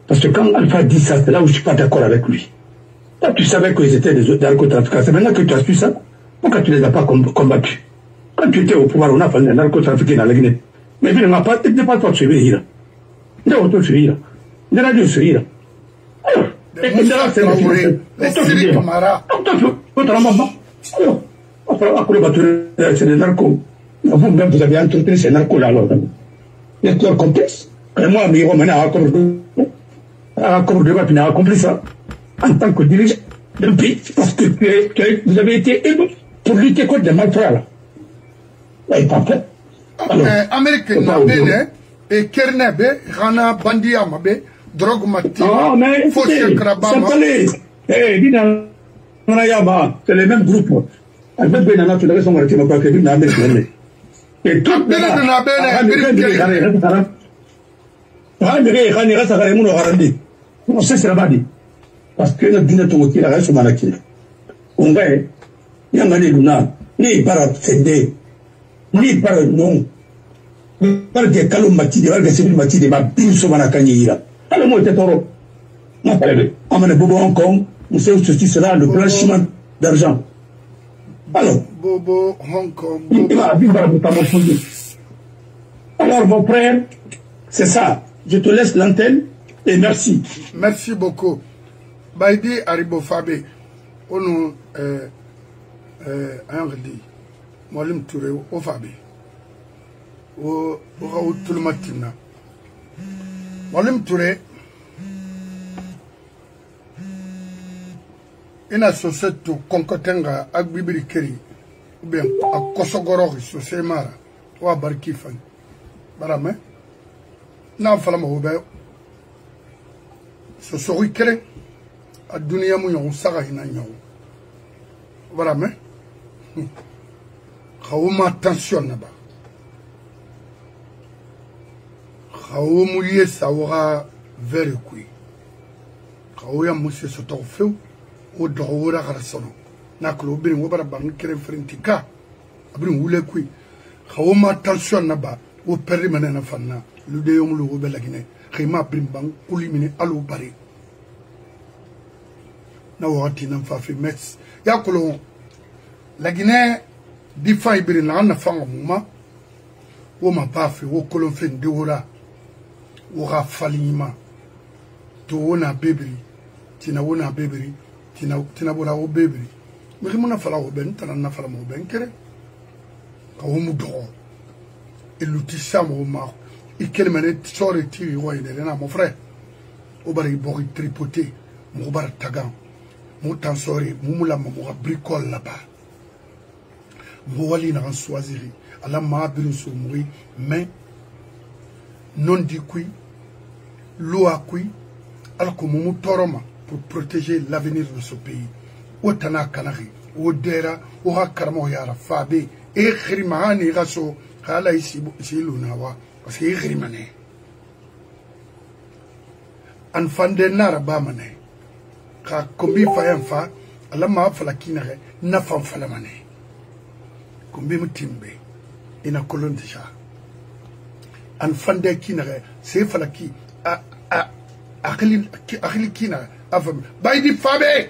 Parce que quand Alpha dit ça, c'est là où je ne suis pas d'accord avec lui. Toi, tu savais qu'ils étaient des narcotrafiquants. C'est maintenant que tu as su ça. Pourquoi tu ne les as pas combattus? Quand tu étais au pouvoir, on a fait des narcotrafiquants dans la Guinée. Mais il n'a pas de suivi. Il n'a pas de suivi. Il n'a pas de suivi. Alors, c'est des narcos. Vous-même, vous avez entretenu ces narcos-là. Alors, il y a tout un contexte. Et moi, on a accompli ça en tant que dirigeant d'un pays. Parce que vous avez été élu pour lutter contre des malfrats. Là, il n'est pas fait. Amérique, et Kernebe, Rana Bandia Mabe, drogue matin. Non, mais c'est les mêmes groupes. Albert Benana, tu l'avais son arrêté, ma part, Kevin Amérique. Et tout le monde, c'est la badi. Parce que notre dîner tout qui la reste au Malaki. On va, il y a un luna, ni par Fende, ni par non. Par des calons matines, des civils matines, ma bin sur Manakani. Alors, moi, j'étais taureau. On a Bobo Hong Kong, on sait où ceci là, le blanchiment d'argent. Alors, Bobo Hong Kong. Alors, mon frère, c'est ça. Je te laisse l'antenne et merci. Merci beaucoup. Baïdi Aribo Fabé, on nous dit, Molim Touré, au Fabé, au Raoult Matina. Molim Touré, une association concotenga à Bibri Keri, ou bien à Kosogoro, sur Semara, ou à Barkifan. Barame, n'a pas la ce serait créé à Dunia Mouyon, Sarah Inagnon. Voilà, mais Raouma attention là-bas. Raoumouye Saura vers le coup. Raouya Mousse se torfeu au Droura Rassono. Naklo bin Wabara Bang Kerenfrentika. Abrin Wule Kui. Raouma attention là-bas. Au Perimanana Fana. L'Udéum le Wubelagine. Rima Brimbang, Koulimine, Alou Bari. Na wakati na mfafi Metz. Ya kulo, la Guinée, di fa ibiri na ana fanga muma, wo mapafi, wo kolon fen deora, wo rafalima, to wona bebri, tina wona bebri, tina bola wo bebri. Miri muna fala wo ben, tana na fala mo ben kere. Ka wo mu dogo. Eluti sam wo ma. Ikele mene tsore tiri wo ide na mon frère. O bari bori tripoté, mo bar tagan. Moutan sori, moumula mamoura bricole là-bas. Mouali n'a choisiri. Allah m'a abri sur mourir, mais non dit qui, l'eau a qui, alors que moumou toroma pour protéger l'avenir de ce pays. Otana kanari, odera, oha karamo yara, fabe, et khrimahani raso, kala ici lunawa, parce que khrimane. Anfande nara bamane. Ka kombi fayan fa ala ma fala kinare na fam fala mane kombi mutimbe ina kolon deja an fande kinare se fala ki akili kinare afam baydi fabe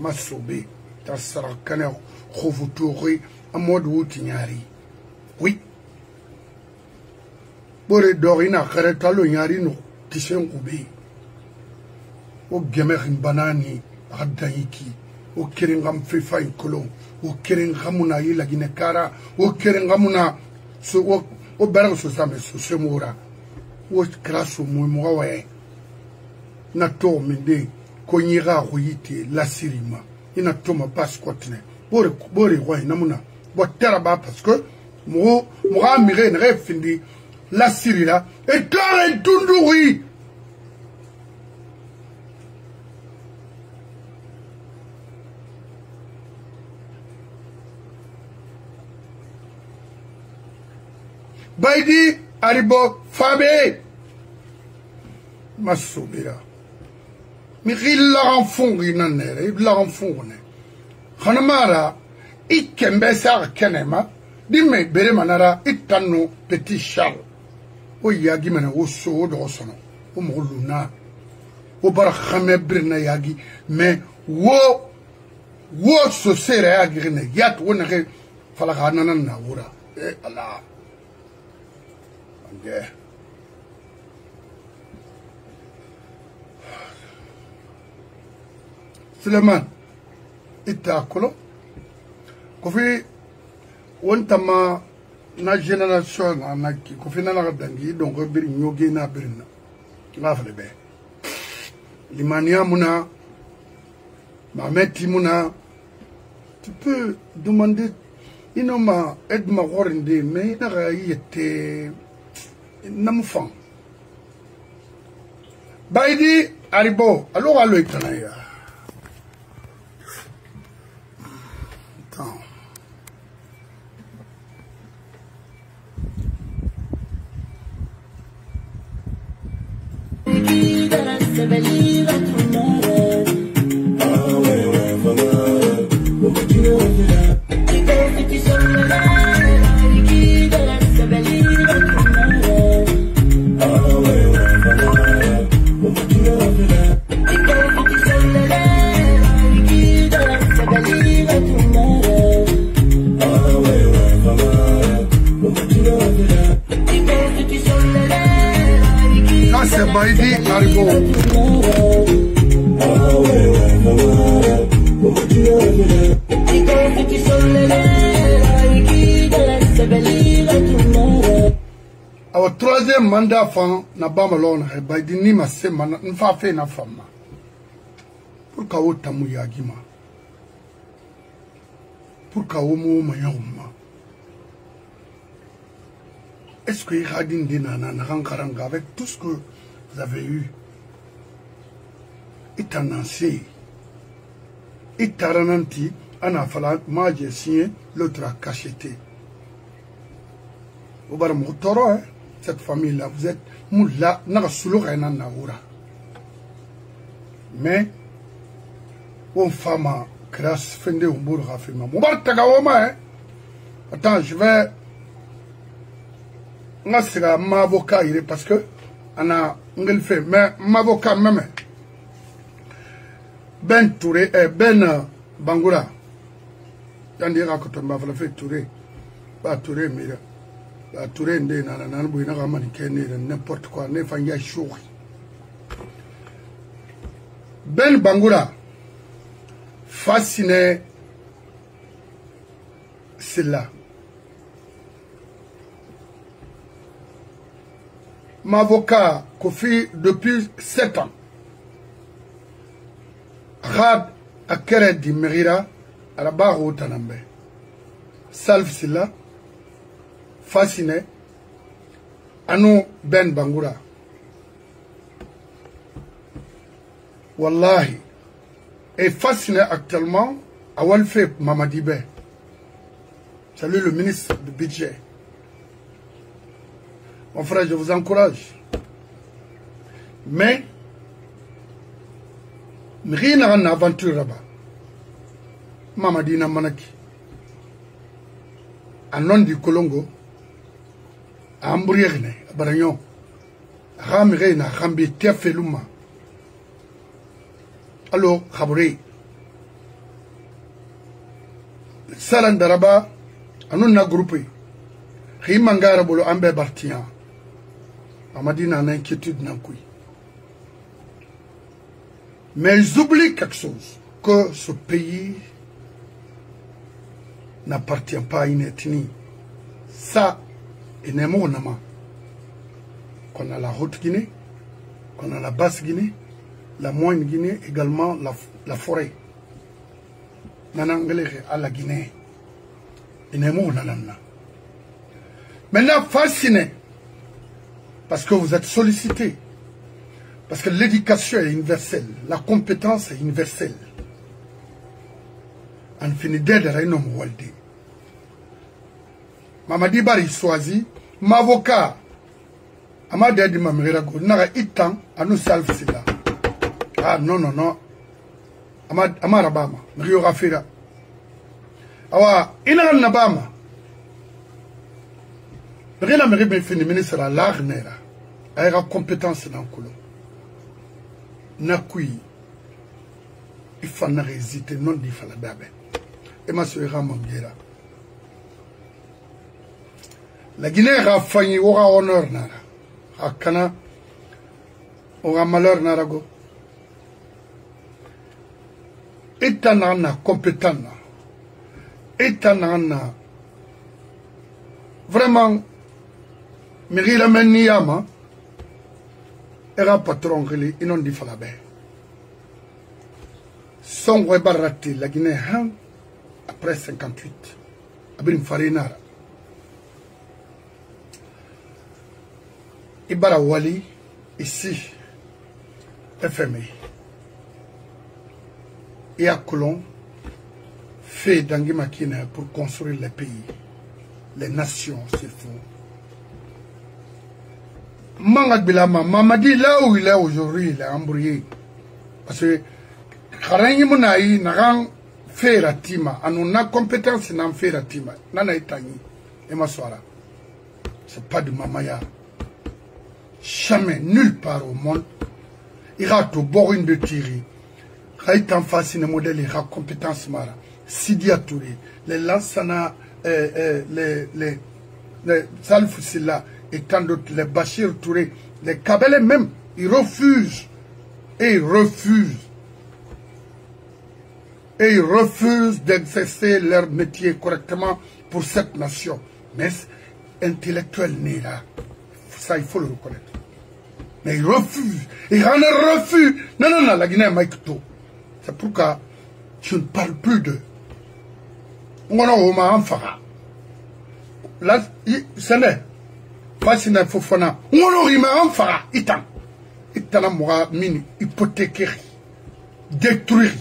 masobe tasara kana khofutori amod wuti nyari oui bore dorina khare talo nyari no tisen kubi o gemerin banani adayiki o keringam fefa inkolo o keringamuna ila ginekara o keringamuna so o berang so same so semura o kraso muwawe na to minde ko nyira royite la sirima ina to ma pasquotne bore roy namuna bo teraba parce que mo amire ne refindi la sirila et tare tunduri. Baidi Aribo Fabé Massoubira. Mais il l'a enfant, il l'a enfant. Hanamara, il kembe sa kenema, dime bere manara, itano petit Charles. O yagi mena o so do sono, o moluna. O bara khame brina yagi, mais wo so sere yagi ne yat wona ke fala hanana na wura. Eh Allah. Okay. Suleiman itakolo kofi wontama na generation anaki kofi na la dangi donc biri nyoge na birina ngafale be limania muna mameti muna tu peux demander inoma edma gorinde mais na yete namfan baidi aribo alors allo itanaya Baidi Aribo our troisième mandat fan na bamalon he Baidi ni masse man nfa fe na fama pour ka wota mu yagima pour ka wo mu mayuma. Est-ce que Iradine Dinana Rankaranga avec tout ce que vous avez eu est un ancien et tarananti anafala moi j'ai signé l'autre a cacheté au bar motoro cette famille là vous êtes moula n'a solo rien naoura mais on femme grâce fende umbour rafima mubar tagawoma attends je vais nga sera ma avocat il est parce que ana ngel fait mais ma avocat même Ben Touré Ben Bangoura yandira ko to mbafala fait Touré ba Touré mira ba Touré ndé na bu ina gamani kene n'importe quoi ne fanya chouri Ben Bangoura fasciné c'est là. Mon avocat, Kofi, depuis 7 ans, Rad Akere di Merira, à la barre au Tanambe. Salve Silla, fasciné, Anou Ben Bangoura. Wallahi, est fasciné actuellement à Walfe Mamadibe. Salut le ministre du budget. Mon frère, je vous encourage. Mais, rien n'a une aventure là-bas. Mamadina Manaki. En nom du Colongo, à Ambrierne, à Baragnon, à Ramirena, à Rambi, Tiafeluma. Alors, Khabouri. Salan Daraba, à nous n'a groupé. Rimangara Bolo Ambe Bartian. Amadina a une inquiétude n'a couille. Mais ils oublient quelque chose, que ce pays n'appartient pas à une ethnie. Ça, il n'est pas nama. Qu'on a la Haute-Guinée, qu'on a la Basse-Guinée, la Moyenne-Guinée, également la forêt. Nanangalere à la Guinée. Il n'est pas nanana. Maintenant, fasciné. Parce que vous êtes sollicité. Parce que l'éducation est universelle. La compétence est universelle. En finité de Rainom Waldi. Mamadi Bari choisi. M'avocat. Ama de di mamira go na itan anu salf sila. Ah non non non. Ama rabama, Rio Rafira. Awa ina na bama. Rien à me fini ministre à l'arnera. Elle a compétence dans le colon. Nakui. Il faut pas hésiter, non dit fala dabe. Et ma soeur Mambiera. La Guinée a failli aura honneur nara. A Kana aura malheur narago. Etanana compétent. Etanana vraiment. Mirila Meniyama era patron reli inon di falabe. Son rebarati la Guinée après 58. Abrim Farinara. Ibara Wali ici FMI. Et à Colomb fait d'Anguimakina pour construire les pays, les nations s'il faut. Mangad Bilama, Mamadi là où il est aujourd'hui, il est embrouillé. Parce que Kharangi Mounaï n'a fait la tima, on a compétence dans faire la tima, Nana Itani, et ma soira. C'est pas de Mamaya. Jamais, nulle part au monde, il y a tout borin de Thierry. Il y a en face un modèle, il y a compétence Mara. Sidi Touré, les Lansana, les Salf Silla, et tant d'autres, les Bachir Touré, les Kabelés même, ils refusent. Et ils refusent. Et ils refusent d'exercer leur métier correctement pour cette nation. Mais intellectuel n'est là. Ça, il faut le reconnaître. Mais ils refusent. Ils en refusent. Non, non, non, la Guinée est maïkto. C'est pourquoi je ne parle plus de. On a un fara. Là, ce n'est pas Fofana. On a un fara. Itan a moi mini hypothéquer, détruire.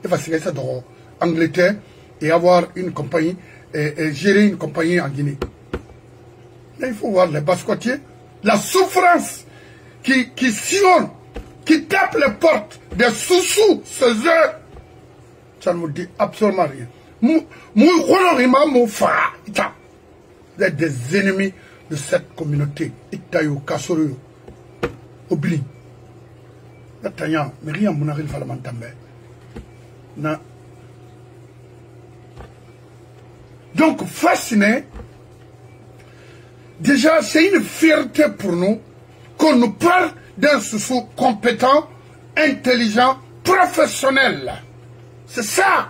Il va se faire ça dans Angleterre et avoir une compagnie et gérer une compagnie en Guinée. Mais il faut voir les Bascotiers, la souffrance qui sillonne, qui tape les portes des sous-sous, ces heures. Ça ne me dit absolument rien. Vous êtes des ennemis de cette communauté. Itayo, Kasoro, Obli. Natanya, mais rien, mon arrive à la mantambe. Donc, fasciné. Déjà, c'est une fierté pour nous qu'on nous parle d'un sous-sous compétent, intelligent, professionnel. C'est ça.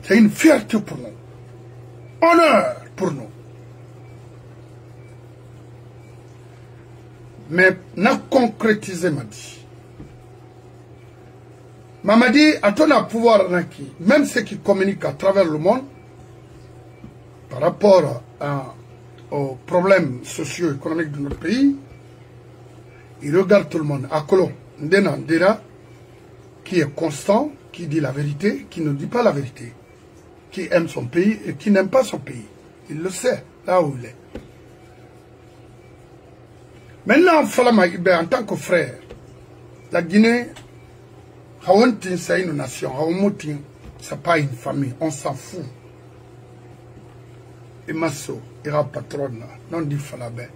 C'est une fierté pour nous. Honneur pour nous. Mais n'a concrétisé m'a dit. Mamadi a ton pouvoir même ceux qui communiquent à travers le monde par rapport aux problèmes socio-économiques de notre pays, il regarde tout le monde. Akolo, Ndena Ndera, qui est constant, qui dit la vérité, qui ne dit pas la vérité, qui aime son pays et qui n'aime pas son pays. Il le sait, là où il est. Maintenant, en tant que frère, la Guinée, c'est une nation, c'est pas une famille, on s'en fout. Et Masso, il y a patronne, non dit Falabé.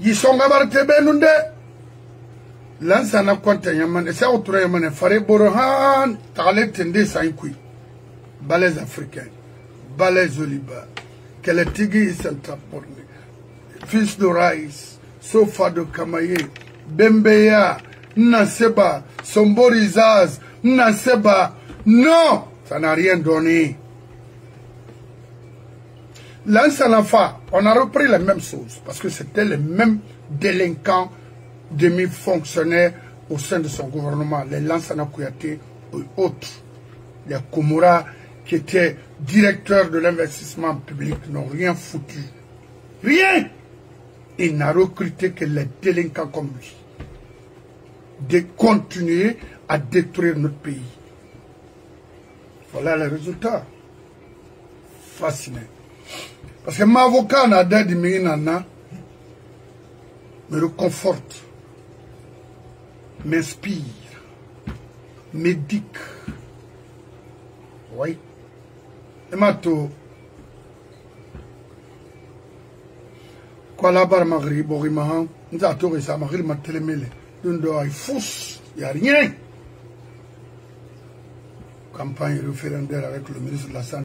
Ils sont gabartés benunde. Lansana kwanta yaman, et ça autour yaman, Faré Borohan, Talé Tende Saïkoui, balais africains, balais Oliba, qu'elle est tigui, s'entraporne, fils de Raïs, Sofa de Kamaye, Bembeya, Naseba, Somborizaz, Naseba, non, ça n'a rien donné. L'Ansanafa, on a repris les mêmes choses, parce que c'était les mêmes délinquants, demi-fonctionnaires au sein de son gouvernement, les Lansana Kouyaté et autres, les Komora qui étaient directeurs de l'investissement public n'ont rien foutu. Rien! Il n'a recruté que les délinquants comme lui. De continuer à détruire notre pays. Voilà les résultats. Fascinant. Parce que mon avocat n'a d'aide me réconforte, m'inspire, m'éduque. Oui. Et maintenant, quoi là-bas, Magri, Borimahan, nous avons ça, Magri, ma télémélé. Nous devons fous, il n'y a rien. Campagne référendaire avec le ministre de la Santé.